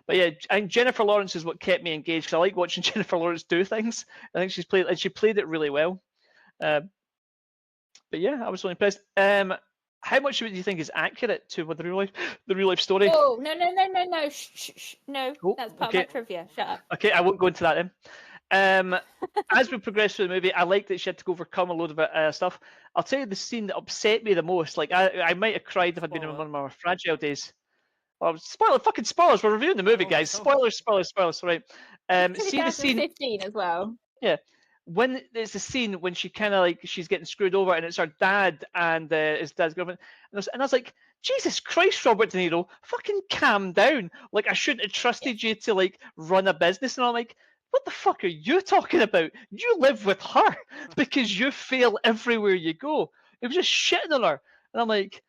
Speaker 2: But yeah, I think Jennifer Lawrence is what kept me engaged because I like watching Jennifer Lawrence do things. I think she played it really well. But yeah, I was really impressed. How much of it do you think is accurate to what the real life story?
Speaker 3: Oh no! Shh. No,
Speaker 2: Oh,
Speaker 3: that's part
Speaker 2: okay.
Speaker 3: of my trivia. Shut up.
Speaker 2: Okay, I won't go into that then. As we progress through the movie, I like that she had to overcome a load of stuff. I'll tell you the scene that upset me the most. Like I might have cried if I'd been in
Speaker 1: Spoiler.
Speaker 2: one of my more fragile days. Well, fucking spoilers. We're reviewing the movie,
Speaker 1: Oh,
Speaker 2: guys.
Speaker 1: so-
Speaker 2: Spoilers. Right. See the scene.
Speaker 3: 2015 as well.
Speaker 2: Yeah. When there's the scene when she kind of like she's getting screwed over, and it's her dad and his dad's girlfriend, and I was like, Jesus Christ, Robert De Niro, fucking calm down. Like I shouldn't have trusted you to like run a business, and I'm like, what the fuck are you talking about? You live with her because you fail everywhere you go. It was just shitting on her, and I'm like,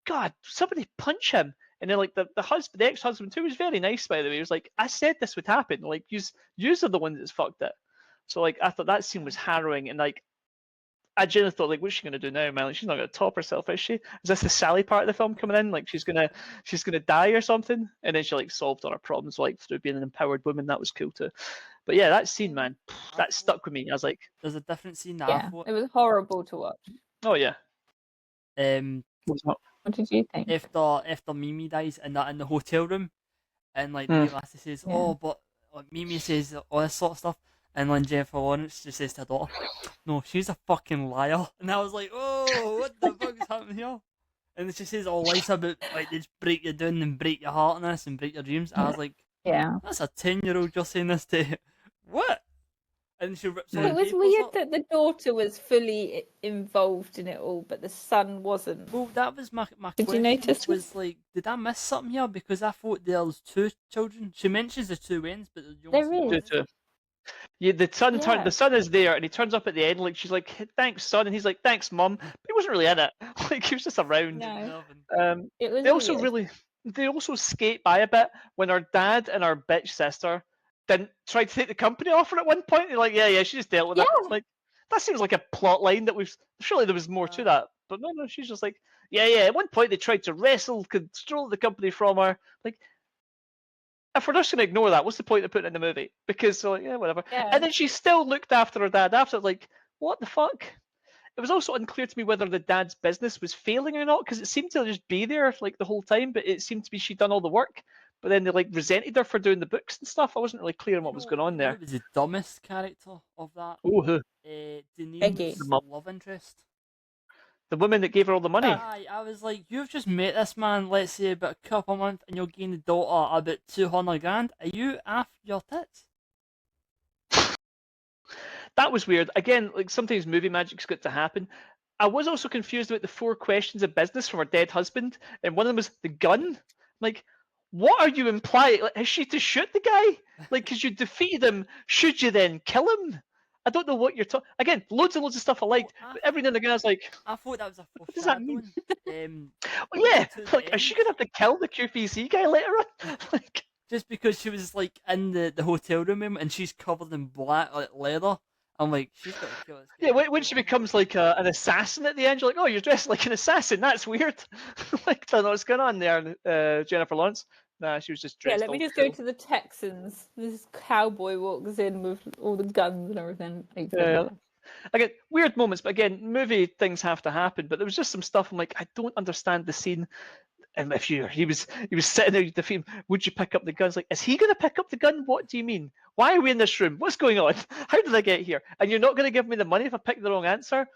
Speaker 2: God, somebody punch him. And then like the husband, the ex-husband too, was very nice by the way. He was like, I said this would happen. Like, yous are the ones that's fucked it. So like I thought that scene was harrowing, and like I genuinely thought, like, what's she gonna do now, man? Like she's not gonna top herself, is she? Is this the Sally part of the film coming in? Like she's gonna die or something? And then she like solved all her problems like through being an empowered woman. That was cool too. But yeah, that scene, man, that stuck with me. I was like,
Speaker 1: There's a different scene that
Speaker 3: Yeah,
Speaker 1: I thought.
Speaker 3: it was horrible to watch.
Speaker 2: oh yeah.
Speaker 3: What did you think?
Speaker 1: After Mimi dies in the hotel room, and like
Speaker 2: Hmm.
Speaker 1: the lassie says,
Speaker 3: Yeah.
Speaker 1: "Oh, but like, Mimi says all this sort of stuff," and then Jennifer Lawrence just says to her daughter, "No, she's a fucking liar," and I was like, "Oh, what the fuck is happening here?" And then she says all lies about like they just break you down and break your heart in this and break your dreams. I was like,
Speaker 3: Yeah.
Speaker 1: "That's a 10-year-old you're saying this to." What? And she rips all
Speaker 3: It
Speaker 1: the
Speaker 3: was
Speaker 1: papers
Speaker 3: weird
Speaker 1: up.
Speaker 3: that the daughter was fully involved in it all, but the son wasn't.
Speaker 1: Well, that was my
Speaker 3: Did you
Speaker 1: question.
Speaker 3: notice
Speaker 1: Was
Speaker 3: this?
Speaker 1: like, did I miss something here? Because I thought there was 2 children. She mentions the 2 ends, but you
Speaker 3: There
Speaker 1: only see one
Speaker 3: is.
Speaker 2: Do too. Yeah, the
Speaker 3: Yeah.
Speaker 2: son is there, and he turns up at the end. Like she's like, "Thanks, son," and he's like, "Thanks, mum." But he wasn't really in it. Like he was just around.
Speaker 3: No.
Speaker 1: Nothing.
Speaker 3: It was
Speaker 2: They also
Speaker 3: weird.
Speaker 2: they also skate by a bit when our dad and our bitch sister didn't try to take the company off her at one point. They're like, yeah, she just dealt with it.
Speaker 3: Yeah.
Speaker 2: Like that seems like a plot line that we've surely there was more to that. But no, she's just like, yeah. At one point they tried to control the company from her. Like if we're just going to ignore that, what's the point of putting it in the movie? Because so like, yeah, whatever.
Speaker 3: Yeah.
Speaker 2: And then she still looked after her dad after. Like, what the fuck? It was also unclear to me whether the dad's business was failing or not, because it seemed to just be there like the whole time, but it seemed to be she'd done all the work. But then they like resented her for doing the books and stuff. I wasn't really clear on what was going on there.
Speaker 1: Who was the dumbest character of that?
Speaker 2: Oh, who?
Speaker 1: De
Speaker 3: Peggy.
Speaker 1: Niro's love interest.
Speaker 2: The woman that gave her all the money.
Speaker 1: Aye, I was like, you've just met this man, let's say about a couple of months, and you're getting the daughter about 200 grand. Are you after your tits?
Speaker 2: That was weird. Again, like sometimes movie magic's got to happen. I was also confused about the 4 questions of business from her dead husband, and one of them was the gun. Like, what are you implying? Like, is she to shoot the guy? Like, because you defeated him, should you then kill him? I don't know what you're talking. Again, loads and loads of stuff I liked, but every now and again I was like,
Speaker 1: I thought that was a
Speaker 2: what does that mean?
Speaker 1: foreshadowing.
Speaker 2: Well, yeah,
Speaker 1: to the
Speaker 2: like, is
Speaker 1: end.
Speaker 2: she gonna have to kill the QPC guy later on? Like,
Speaker 1: Just because she was like in the hotel room and she's covered in black like leather. I'm like, she's got to kill this guy.
Speaker 2: yeah, when she becomes like an assassin at the end, you're like, oh, you're dressed like an assassin. That's weird. Like, I don't know what's going on there, Jennifer Lawrence. Nah, she was just
Speaker 3: Yeah,
Speaker 2: dressed.
Speaker 3: let me
Speaker 2: all
Speaker 3: just
Speaker 2: cool.
Speaker 3: go to the Texans. This cowboy walks in with all the guns and everything.
Speaker 2: Yeah. Again, weird moments, but again, movie things have to happen. But there was just some stuff. I'm like, I don't understand the scene. And if he was sitting there, the film, would you pick up the guns? Like, is he going to pick up the gun? What do you mean? Why are we in this room? What's going on? How did I get here? And you're not going to give me the money if I pick the wrong answer?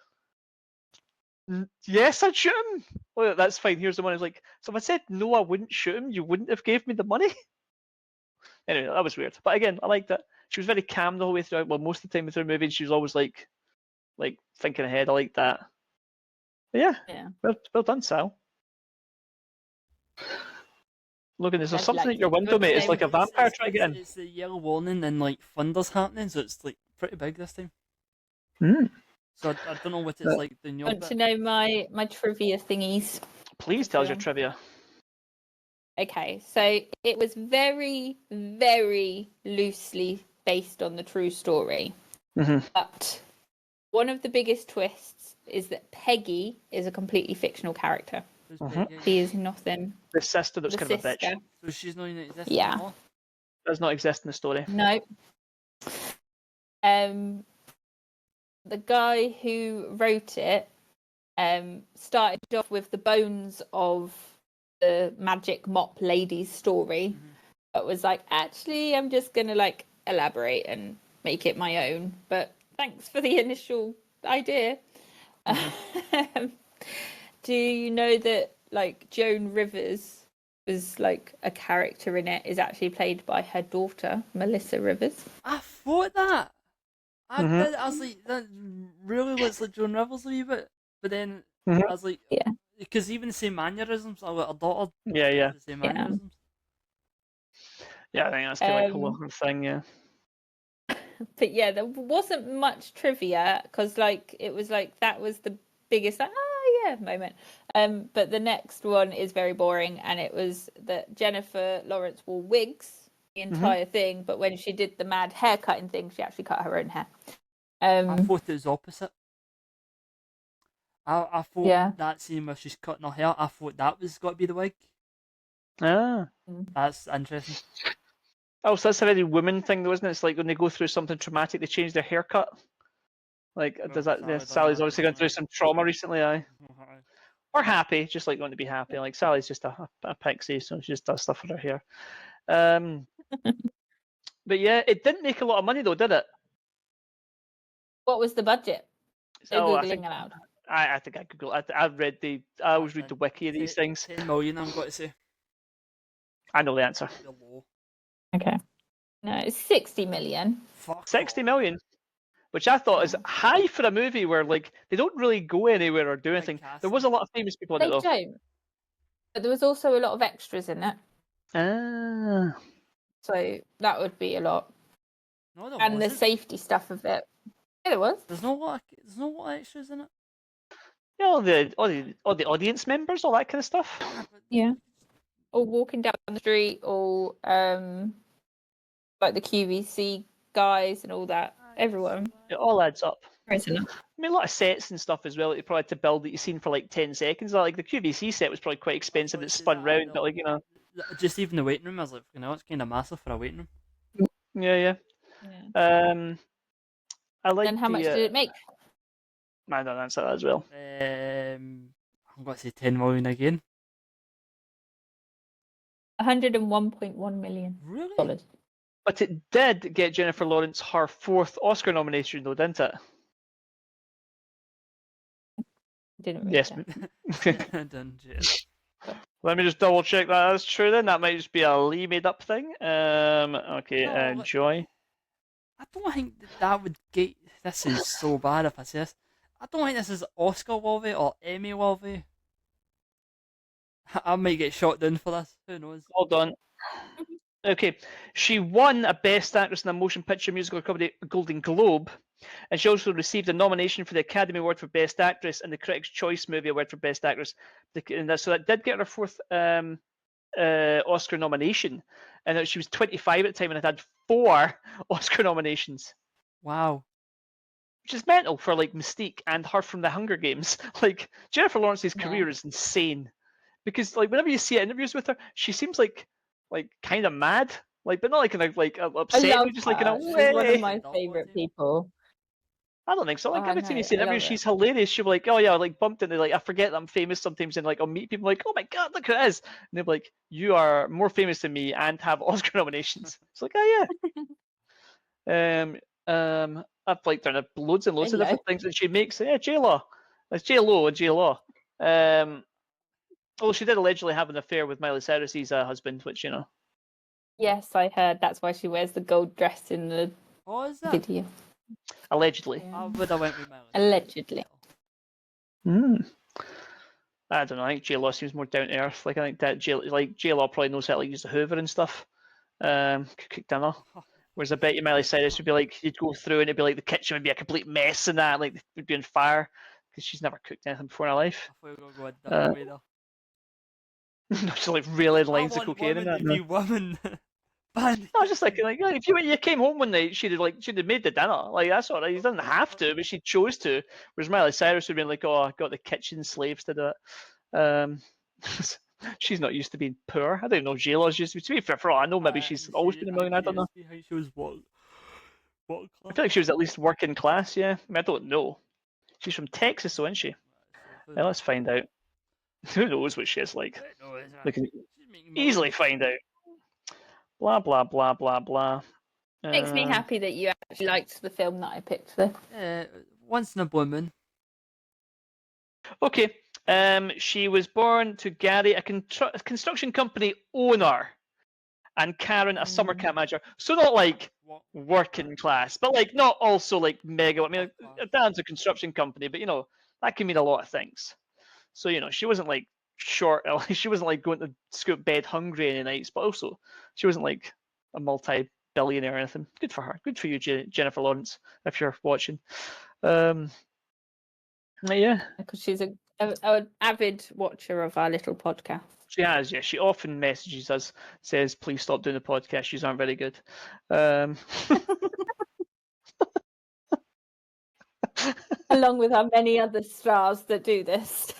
Speaker 2: Yes, I'd shoot him. Well, that's fine. Here's the money. Like, so if I said no, I wouldn't shoot him. You wouldn't have gave me the money. Anyway, that was weird. But again, I liked it. She was very calm the whole way through. Well, most of the time through the movie, she was always like thinking ahead. I like that. But yeah. Well done, Sal. Logan, is there something at your window, mate? It's like a vampire trying to get in.
Speaker 1: It's the yellow warning and like thunder's happening, so it's like pretty big this time. So I don't know what it's like doing your
Speaker 3: Want to know my trivia thingies?
Speaker 2: Please tell us your trivia.
Speaker 3: Okay, so it was very, very loosely based on the true story. But one of the biggest twists is that Peggy is a completely fictional character. She is nothing.
Speaker 2: The sister that's kind of a bitch.
Speaker 1: So she's not even existing.
Speaker 3: Yeah.
Speaker 2: Does not exist in the story.
Speaker 3: No. The guy who wrote it started off with the bones of the magic mop lady's story, but was like, actually, I'm just gonna like elaborate and make it my own. But thanks for the initial idea. Do you know that like Joan Rivers was like a character in it is actually played by her daughter, Melissa Rivers?
Speaker 1: I thought that. I did. I was like, that really looks like Joan Rivers a wee bit. But then I was like,
Speaker 3: yeah,
Speaker 1: because even the same mannerisms, I got a daughter.
Speaker 2: Yeah.
Speaker 1: The same mannerisms.
Speaker 2: Yeah, I think that's kind of like a whole thing. Yeah.
Speaker 3: But yeah, there wasn't much trivia because like it was like that was the biggest moment. But the next one is very boring, and it was that Jennifer Lawrence wore wigs the entire thing, but when she did the mad haircutting thing, she actually cut her own hair.
Speaker 1: I thought it was opposite. I thought that scene where she's cutting her hair, I thought that was got to be the wig. That's interesting.
Speaker 2: Oh, so that's a very woman thing, though, isn't it? It's like when they go through something traumatic, they change their haircut. Like, does that? Yeah, Sally's obviously gone through some trauma recently, or happy, just like going to be happy. Like Sally's just a pixie, so she just does stuff with her hair. But yeah, it didn't make a lot of money though, did it?
Speaker 3: What was the budget?
Speaker 2: I think I Googled. I always read the wiki of these things.
Speaker 1: 10 million, I'm going to say.
Speaker 2: I know the answer.
Speaker 3: Okay. No, it's 60 million.
Speaker 2: 60 million. Which I thought is high for a movie where like they don't really go anywhere or do anything. There was a lot of famous people in it though.
Speaker 3: They don't. But there was also a lot of extras in it. So that would be a lot.
Speaker 1: No, there
Speaker 3: and
Speaker 1: wasn't.
Speaker 3: the safety stuff of it. Yeah, there was.
Speaker 1: There's no lot of extras in it.
Speaker 2: Yeah, all the audience members, all that kind of stuff.
Speaker 3: Yeah. Or walking down the street, or like the QVC guys and all that. Everyone.
Speaker 2: It all adds up.
Speaker 3: I
Speaker 2: mean, a lot of sets and stuff as well that you probably had to build that you've seen for like 10 seconds. Like the QVC set was probably quite expensive. It spun round, but like, you know.
Speaker 1: Just even the waiting room, I was like, you know, it's kind of massive for a waiting room.
Speaker 2: Yeah. I like.
Speaker 3: And how much did it make?
Speaker 2: I don't answer that as well.
Speaker 1: I'm going to say 10 million again.
Speaker 3: 101.1 million.
Speaker 1: Really?
Speaker 2: But it did get Jennifer Lawrence her 4th Oscar nomination, though, didn't it?
Speaker 3: Didn't
Speaker 2: yes. Let me just double check that that's true. Then that might just be a Lee made up thing. Okay, Joy.
Speaker 1: I don't think that would get. This is so bad if I say this. I don't think this is Oscar worthy or Emmy worthy. I might get shot down for this. Who knows?
Speaker 2: Hold on. Okay, she won a Best Actress in a Motion Picture Musical or Comedy Golden Globe And she also received a nomination for the Academy Award for Best Actress and the Critics' Choice Movie Award for Best Actress. So that did get her fourth Oscar nomination. And she was 25 at the time and had 4 Oscar nominations.
Speaker 1: Wow.
Speaker 2: Which is mental for like Mystique and her from the Hunger Games. Like Jennifer Lawrence's career is insane. Because like whenever you see interviews with her, she seems like kind of mad. Like, but not like in a upset.
Speaker 3: I love
Speaker 2: Just
Speaker 3: her.
Speaker 2: like in a
Speaker 3: She's
Speaker 2: way.
Speaker 3: one of my favorite people.
Speaker 2: I don't think so. Like
Speaker 3: Oh,
Speaker 2: every
Speaker 3: no,
Speaker 2: time you see
Speaker 3: I
Speaker 2: an interview,
Speaker 3: love
Speaker 2: she's hilarious. She'll be like, "Oh yeah, I like bumped into like I forget that I'm famous sometimes," and like I'll meet people like, "Oh my god, look who it is!" And they're like, "You are more famous than me and have Oscar nominations." It's like, oh yeah. I've liked her in loads and loads of different things that she makes. Yeah, J-Law. It's J-Lo and J-Law. Well, she did allegedly have an affair with Miley Cyrus's husband, which you know.
Speaker 3: Yes, I heard. That's why she wears the gold dress in the video.
Speaker 2: Allegedly.
Speaker 3: Yeah.
Speaker 1: I would have went with Miley.
Speaker 3: Allegedly.
Speaker 2: I don't know. I think J-Law seems more down to earth. Like I think that J-Law probably knows how to like use the Hoover and stuff. Cook dinner. Whereas I bet you Miley Cyrus would be like, you'd go through and it'd be like the kitchen would be a complete mess and that, like it would be on fire because she's never cooked anything before in her life.
Speaker 1: I thought we were going to go a different way though.
Speaker 2: Just like really lines of
Speaker 1: I want
Speaker 2: cocaine in
Speaker 1: women
Speaker 2: that.
Speaker 1: to be women. Band.
Speaker 2: No, just like if you came home one night, she'd have made the dinner. Like that's all right. You doesn't have to, but she chose to. Whereas Miley Cyrus would have been like, oh, I got the kitchen slaves to do it. She's not used to being poor. I don't know. J-Law's used to be fair. For all I know, maybe she's always been a millionaire. I don't know.
Speaker 1: She was what
Speaker 2: I feel like she was at least working class. Yeah, I mean, I don't know. She's from Texas, though, isn't she? Well, let's find out. Who knows what she is like? We can easily find out. Blah blah blah blah blah.
Speaker 3: Makes me happy that you actually liked the film that I picked though.
Speaker 1: Once in a blue moon.
Speaker 2: Okay. She was born to Gary, a construction company owner, and Karen, a summer camp manager. So not like working class, but like not also like mega. I mean, Dan's a construction company, but you know that can mean a lot of things. So you know she wasn't like short. She wasn't like going to school bed hungry any nights, but also she wasn't like a multi-billionaire or anything. Good for her. Good for you, Jennifer Lawrence, if you're watching. Yeah,
Speaker 3: because she's an avid watcher of our little podcast.
Speaker 2: She has, yeah. She often messages us, says, "Please stop doing the podcast. You aren't very good."
Speaker 3: Along with our many other stars that do this.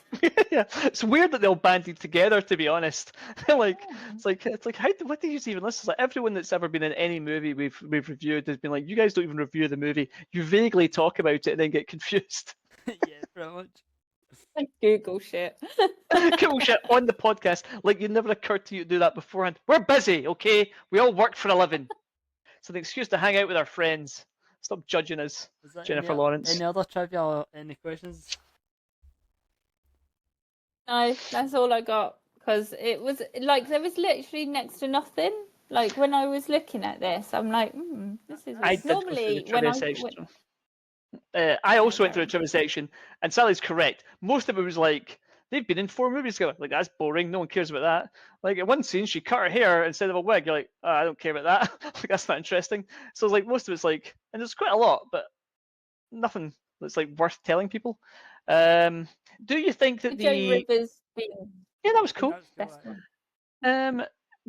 Speaker 2: Yeah, it's weird that they all banded together. To be honest, like it's like what do you even listen? It's like everyone that's ever been in any movie we've reviewed has been like, you guys don't even review the movie. You vaguely talk about it and then get confused.
Speaker 1: Yeah, pretty much.
Speaker 3: Google shit.
Speaker 2: Google shit on the podcast. Like it never occurred to you to do that beforehand. We're busy, okay? We all work for a living. It's an excuse to hang out with our friends. Stop judging us, Jennifer Lawrence.
Speaker 1: Any other trivia or any questions?
Speaker 3: No, that's all I got. Because it was like there was literally next to nothing. Like when I was looking at this, I'm like, this is normally when
Speaker 2: I also went through the trivia section, and Sally's correct. Most of it was like they've been in 4 movies together. Like that's boring. No one cares about that. Like at one scene, she cut her hair instead of a wig. You're like, oh, I don't care about that. Like that's not interesting. So it's like most of it's like, and there's quite a lot, but nothing that's like worth telling people. Do you think that
Speaker 3: Joan Rivers
Speaker 2: yeah, that was cool.
Speaker 3: Best one.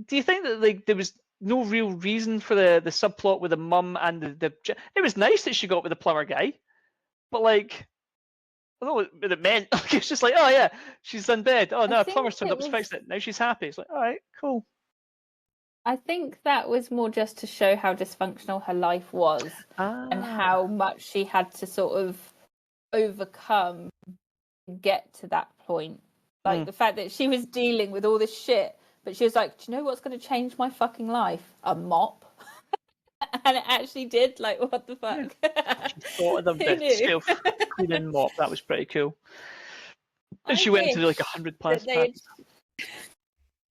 Speaker 2: Do you think that like there was no real reason for the subplot with the mum and the it was nice that she got with the plumber guy, but like I don't know what it meant. Like, it's just like, oh yeah, she's in bed. Oh no, a plumber's turned up, fixed it. Now she's happy. It's like, all right, cool.
Speaker 3: I think that was more just to show how dysfunctional her life was and how much she had to sort of overcome to get to that point. Like the fact that she was dealing with all this shit, but she was like, do you know what's going to change my fucking life? A mop. And it actually did. Like, what the fuck?
Speaker 2: Yeah. She thought of the self-cleaning mop. That was pretty cool. And she went to like 100 plus.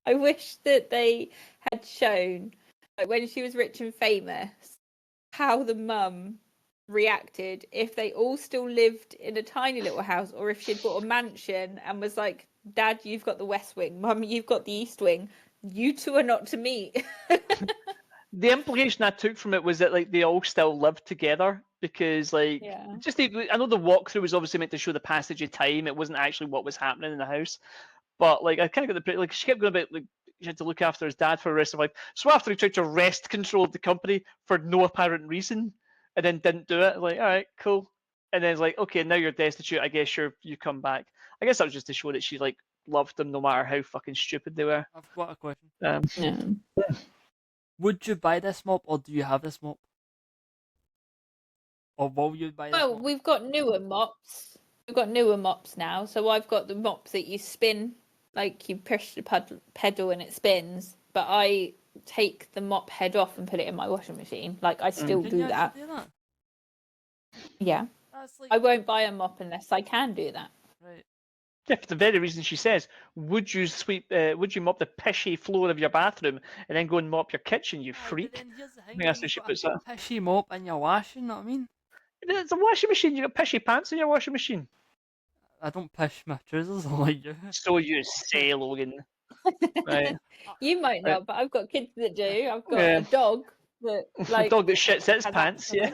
Speaker 3: I wish that they had shown, like, when she was rich and famous, how the mum reacted if they all still lived in a tiny little house, or if she'd bought a mansion and was like, Dad, you've got the West Wing, Mum, you've got the East Wing, you two are not to meet.
Speaker 2: The implication I took from it was that like they all still lived together because like just I know the walkthrough was obviously meant to show the passage of time. It wasn't actually what was happening in the house, but like I kind of got the like she kept going about like she had to look after his dad for the rest of life. So after he tried to wrest control of the company for no apparent reason, and then didn't do it, like all right, cool. And then it's like, okay, now you're destitute. I guess you come back. I guess that was just to show that she like loved them no matter how fucking stupid they were.
Speaker 1: I've got a question.
Speaker 3: Yeah.
Speaker 1: Would you buy this mop, or do you have this mop? Or will you buy this
Speaker 3: Well,
Speaker 1: mop?
Speaker 3: we've got newer mops. We've got newer mops now. So I've got the mop that you spin, like you push the pedal and it spins. But I take the mop head off and put it in my washing machine. Like I still
Speaker 1: Can
Speaker 3: do
Speaker 1: you
Speaker 3: that.
Speaker 1: actually do that?
Speaker 3: Yeah.
Speaker 1: That's like
Speaker 3: I won't buy a mop unless I can do that.
Speaker 1: right.
Speaker 2: Yeah, for the very reason she says, would you mop the pishy floor of your bathroom and then go and mop your kitchen, you
Speaker 1: Aye,
Speaker 2: freak?
Speaker 1: but then here's the thing.
Speaker 2: I think that's
Speaker 1: Then
Speaker 2: how
Speaker 1: you've
Speaker 2: she
Speaker 1: got
Speaker 2: puts
Speaker 1: a
Speaker 2: that.
Speaker 1: pishy mop in your washing. You know what I mean?
Speaker 2: It's a washing machine. You got pishy pants in your washing machine.
Speaker 1: I don't pish my trousers like you.
Speaker 2: So you say, Logan. Right.
Speaker 3: You might
Speaker 2: Right.
Speaker 3: not, but I've got kids that do. I've got
Speaker 2: Yeah.
Speaker 3: a dog that like
Speaker 2: Dog that shits its
Speaker 3: has
Speaker 2: pants. Yeah.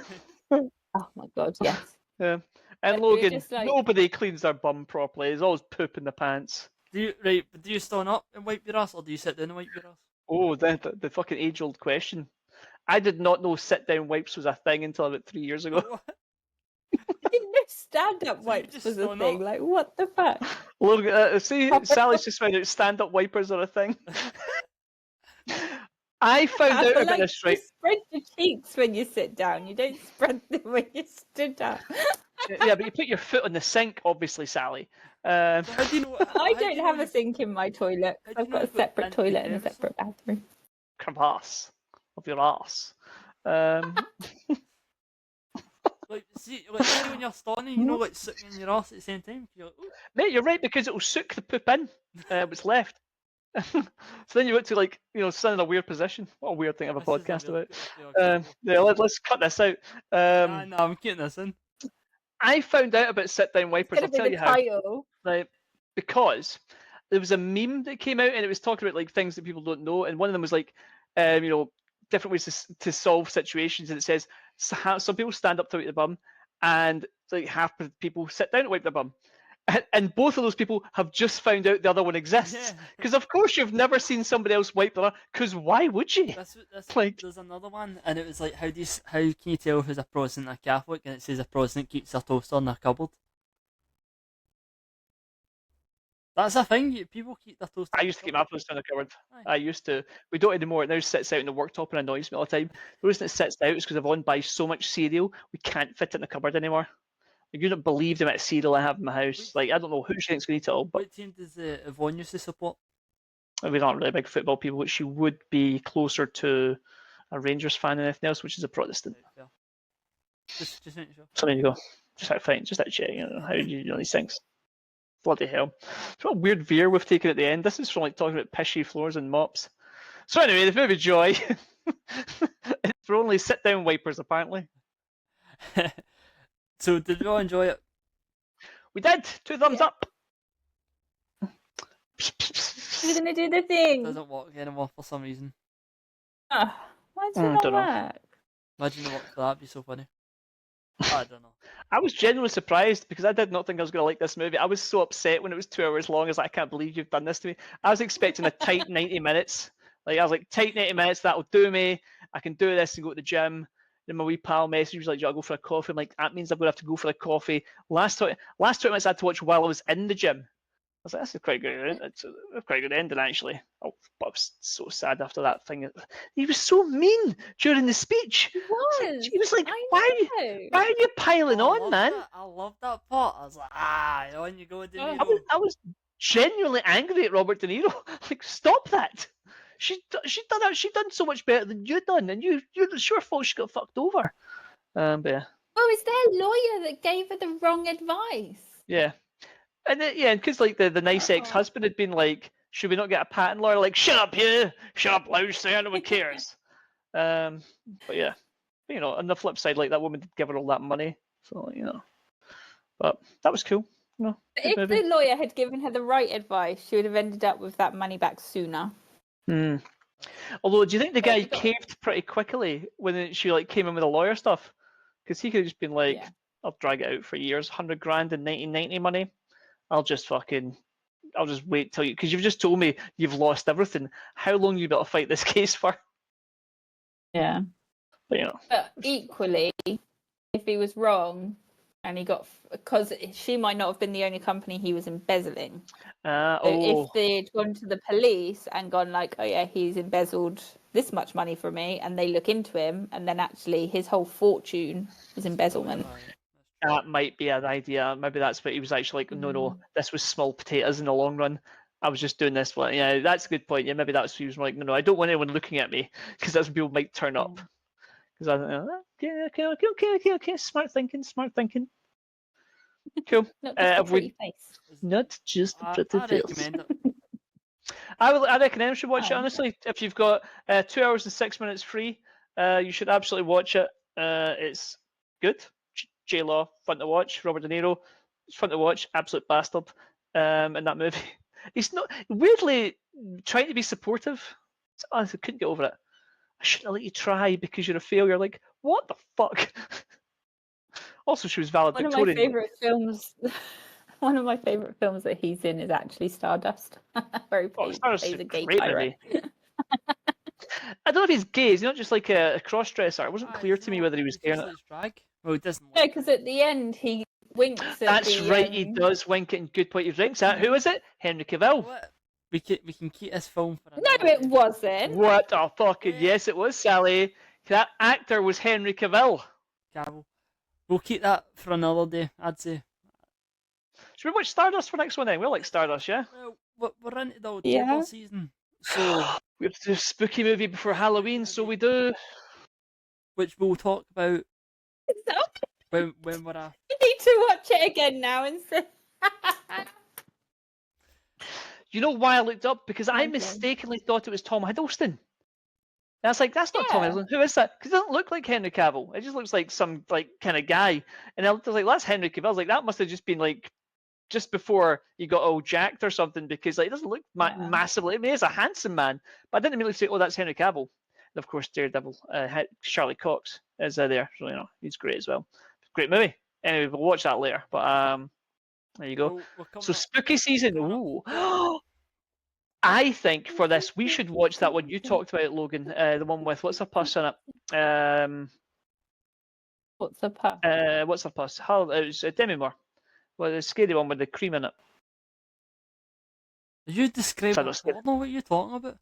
Speaker 3: accident. Oh my god, yes.
Speaker 2: Yeah. And
Speaker 3: But we're
Speaker 2: Logan,
Speaker 3: just like-
Speaker 2: nobody cleans their bum properly. There's always poop in the pants.
Speaker 1: Do you stand up and wipe your ass, or do you sit down and wipe your ass?
Speaker 2: Oh, the fucking age-old question. I did not know sit-down wipes was a thing until about 3 years ago.
Speaker 1: What?
Speaker 3: I didn't know stand-up
Speaker 1: So you
Speaker 3: wipes
Speaker 1: just
Speaker 3: was a
Speaker 1: stand
Speaker 3: thing.
Speaker 1: up?
Speaker 3: Like, what the fuck?
Speaker 2: Look, see, Sally's just found out stand-up wipers are a thing. I found out about
Speaker 3: Like,
Speaker 2: this,
Speaker 3: you
Speaker 2: right?
Speaker 3: spread your cheeks when you sit down. You don't spread them when you stood up.
Speaker 2: Yeah, but you put your foot on the sink, obviously, Sally.
Speaker 1: So how do you know?
Speaker 3: I don't have a sink in my toilet.
Speaker 1: How do you
Speaker 3: I've
Speaker 1: know
Speaker 3: got a
Speaker 1: you've got
Speaker 3: separate toilet and a
Speaker 1: anti-crevice?
Speaker 3: separate bathroom.
Speaker 2: Crevasse of your ass.
Speaker 1: Like see when you're standing, you know, like sucking in your ass at the same time. You're like, ooh.
Speaker 2: Mate, you're right, because it'll soak the poop in what's left. So then you went to like, stand in a weird position. What a weird thing to have a
Speaker 1: This is
Speaker 2: podcast
Speaker 1: weird-
Speaker 2: about. Yeah, let's cut this out.
Speaker 1: Nah, I'm keeping this in.
Speaker 2: I found out about sit-down wipers. I'll
Speaker 3: It's
Speaker 2: tell
Speaker 3: gonna
Speaker 2: you
Speaker 3: be
Speaker 2: how.
Speaker 3: the title.
Speaker 2: Right, because there was a meme that came out and it was talking about like things that people don't know, and one of them was like, different ways to solve situations, and it says some people stand up to wipe the bum, and like half of the people sit down to wipe their bum. And both of those people have just found out the other one exists.
Speaker 1: Yeah.
Speaker 2: Because of course you've never seen somebody else wipe their. Because why would you?
Speaker 1: Like, there's another one, and it was like, how can you tell who's a Protestant and a Catholic? And it says a Protestant keeps their toaster in their cupboard. That's a thing. People keep their toaster.
Speaker 2: I used to keep my toaster in the cupboard.
Speaker 1: Aye.
Speaker 2: I used to. We don't anymore. It now sits out in the worktop and annoys me all the time. The reason it sits out is because Yvonne buys so much cereal, we can't fit it in the cupboard anymore. Like, you don't believe the amount of cereal I have in my house. Like, I don't know who she thinks we eat it all, but
Speaker 1: What team does Yvonne used to support?
Speaker 2: we aren't really big football people, which she would be closer to a Rangers fan than anything else, which is a Protestant.
Speaker 1: Right, just make sure.
Speaker 2: So there you go. Just that fine. Just that check. How do you know these things? Bloody hell. It's what a weird veer we've taken at the end. This is from like talking about pishy floors and mops. So anyway, the movie Joy. It's for only sit-down wipers, apparently.
Speaker 1: So did you all enjoy it?
Speaker 2: We did. 2 thumbs up.
Speaker 3: We're gonna do the thing.
Speaker 1: Doesn't work anymore for some reason.
Speaker 3: Oh, why does it
Speaker 2: I
Speaker 3: not
Speaker 2: don't know.
Speaker 3: work?
Speaker 1: Imagine it worked for that. It'd be so funny. I don't know.
Speaker 2: I was genuinely surprised because I did not think I was going to like this movie. I was so upset when it was 2 hours long. I was like, I can't believe you've done this to me. I was expecting a tight 90 minutes. Like, I was like, tight 90 minutes, that'll do me. I can do this and go to the gym. Then my wee pal message was like, do you want to go for a coffee? I'm like, that means I'm going to have to go for a coffee. Last 20 minutes I had to watch while I was in the gym. I was like, that's a quite good. It's a quite good ending, actually. Oh, but I was so sad after that thing. He was so mean during the speech.
Speaker 3: He was.
Speaker 2: He was like,
Speaker 3: I
Speaker 2: why
Speaker 3: know.
Speaker 2: are you piling
Speaker 1: I
Speaker 2: on,
Speaker 1: loved
Speaker 2: man?
Speaker 1: it. I loved that part. I was like, on you go, De
Speaker 3: Oh,
Speaker 1: Niro.
Speaker 2: I was genuinely angry at Robert De Niro. Like, stop that. She's done that. She's done so much better than you've done, and you're sure fault she got fucked over. But yeah.
Speaker 3: Well, it's their lawyer that gave her the wrong advice.
Speaker 2: Yeah. And because like the nice ex-husband had been like, should we not get a patent lawyer? Like, shut up, you, shut up, loud singer, no one cares. But yeah, on the flip side, like that woman did give her all that money, so but that was cool. Good
Speaker 3: If
Speaker 2: movie.
Speaker 3: the lawyer had given her the right advice, she would have ended up with that money back sooner.
Speaker 2: Although, do you think the guy
Speaker 3: we got-
Speaker 2: caved pretty quickly when she like came in with the lawyer stuff? Because he could have just been like,
Speaker 3: Yeah.
Speaker 2: I'll drag it out for years, 100 grand in 1990 money. I'll just wait till you, because you've just told me you've lost everything. How long you got to fight this case for?
Speaker 3: Yeah.
Speaker 2: But, you know.
Speaker 3: But equally, if he was wrong and he got, because she might not have been the only company he was embezzling. So if they'd gone to the police and gone like, oh yeah, he's embezzled this much money from me, and they look into him, and then actually his whole fortune was embezzlement.
Speaker 2: That might be an idea. Maybe that's what he was actually like. No, this was small potatoes in the long run. I was just doing this. But yeah, that's a good point. Yeah, maybe that's what he was like. No, I don't want anyone looking at me because that's when people might turn up. Because I don't know. Okay. Smart thinking. Cool.
Speaker 3: Not just a pretty face.
Speaker 2: Not just a pretty
Speaker 1: I
Speaker 2: face.
Speaker 1: recommend it.
Speaker 2: I reckon anyone should watch it.
Speaker 3: Oh,
Speaker 2: Honestly, if you've got 2 hours and 6 minutes free, you should absolutely watch it. It's good. J-Law, fun to watch. Robert De Niro, it's fun to watch. Absolute bastard in that movie. He's not weirdly trying to be supportive. I couldn't get over it. I shouldn't have let you try because you're a failure. Like, what the fuck? Also, she was valedictorian.
Speaker 3: One of my favourite films. One of my favourite films that he's in is actually Stardust. Where he plays a gay pirate.
Speaker 2: I don't know if he's gay. He's not just like a cross-dresser. It wasn't clear to me whether he was gay or not.
Speaker 1: Drag. Well, he doesn't.
Speaker 3: No, because at the end he winks at
Speaker 2: That's right, he does wink at good point. He winks at who is it? Henry Cavill.
Speaker 1: We can keep this film for
Speaker 3: No, it wasn't.
Speaker 2: What a fucking yes, it was, Sally. That actor was Henry Cavill.
Speaker 1: We'll keep that for another day, I'd say.
Speaker 2: Should we watch Stardust for next one then? We like Stardust, yeah?
Speaker 1: Well, we're into the October season, so
Speaker 2: we have to do a spooky movie before Halloween, so we do.
Speaker 1: Which we'll talk about when we're at.
Speaker 3: You need to watch it again now and see.
Speaker 2: You know why I looked up? Because I mistakenly thought it was Tom Hiddleston. And I was like, that's not Tom Hiddleston. Who is that? Because it doesn't look like Henry Cavill. It just looks like some kind of guy. And I was like, that's Henry Cavill. I was like, that must have just been like just before he got all jacked or something, because like, it doesn't look massively. I mean, he's a handsome man, but I didn't immediately say, oh, that's Henry Cavill. And of course, Daredevil, Charlie Cox is there. So, you know, he's great as well. Great movie. Anyway, we'll watch that later. But there you go. So spooky season. Ooh. I think for this we should watch that one you talked about, Logan. The one with what's her puss in it?
Speaker 3: What's her puss?
Speaker 2: What's her puss? It was Demi Moore. Well, the scary one with the cream in it.
Speaker 1: Did you describe it? I don't know what you're talking about.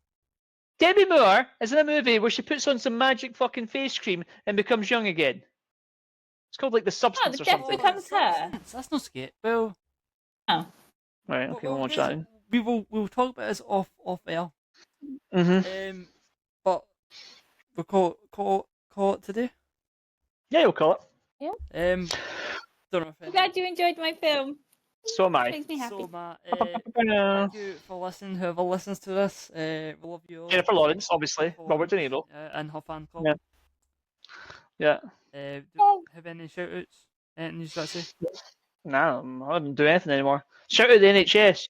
Speaker 2: Demi Moore is in a movie where she puts on some magic fucking face cream and becomes young again. It's called like The Substance or something.
Speaker 3: Becomes her.
Speaker 1: That's not scary. Well.
Speaker 3: Oh.
Speaker 2: Right. Okay, we'll watch that.
Speaker 1: We'll talk about this off air.
Speaker 2: Mm-hmm.
Speaker 1: But we'll call it today.
Speaker 2: Yeah, we'll call it.
Speaker 3: Yeah.
Speaker 1: Don't know if
Speaker 3: I'm glad you enjoyed my film.
Speaker 2: So am I.
Speaker 3: Makes me happy.
Speaker 1: Thank you for listening. Whoever listens to this, we love you all.
Speaker 2: Jennifer Lawrence, obviously. Robert De Niro.
Speaker 1: And her fan club.
Speaker 2: Yeah.
Speaker 1: Do you have any shout outs? Anything you've got to say?
Speaker 2: No, I don't do anything anymore. Shout out the NHS.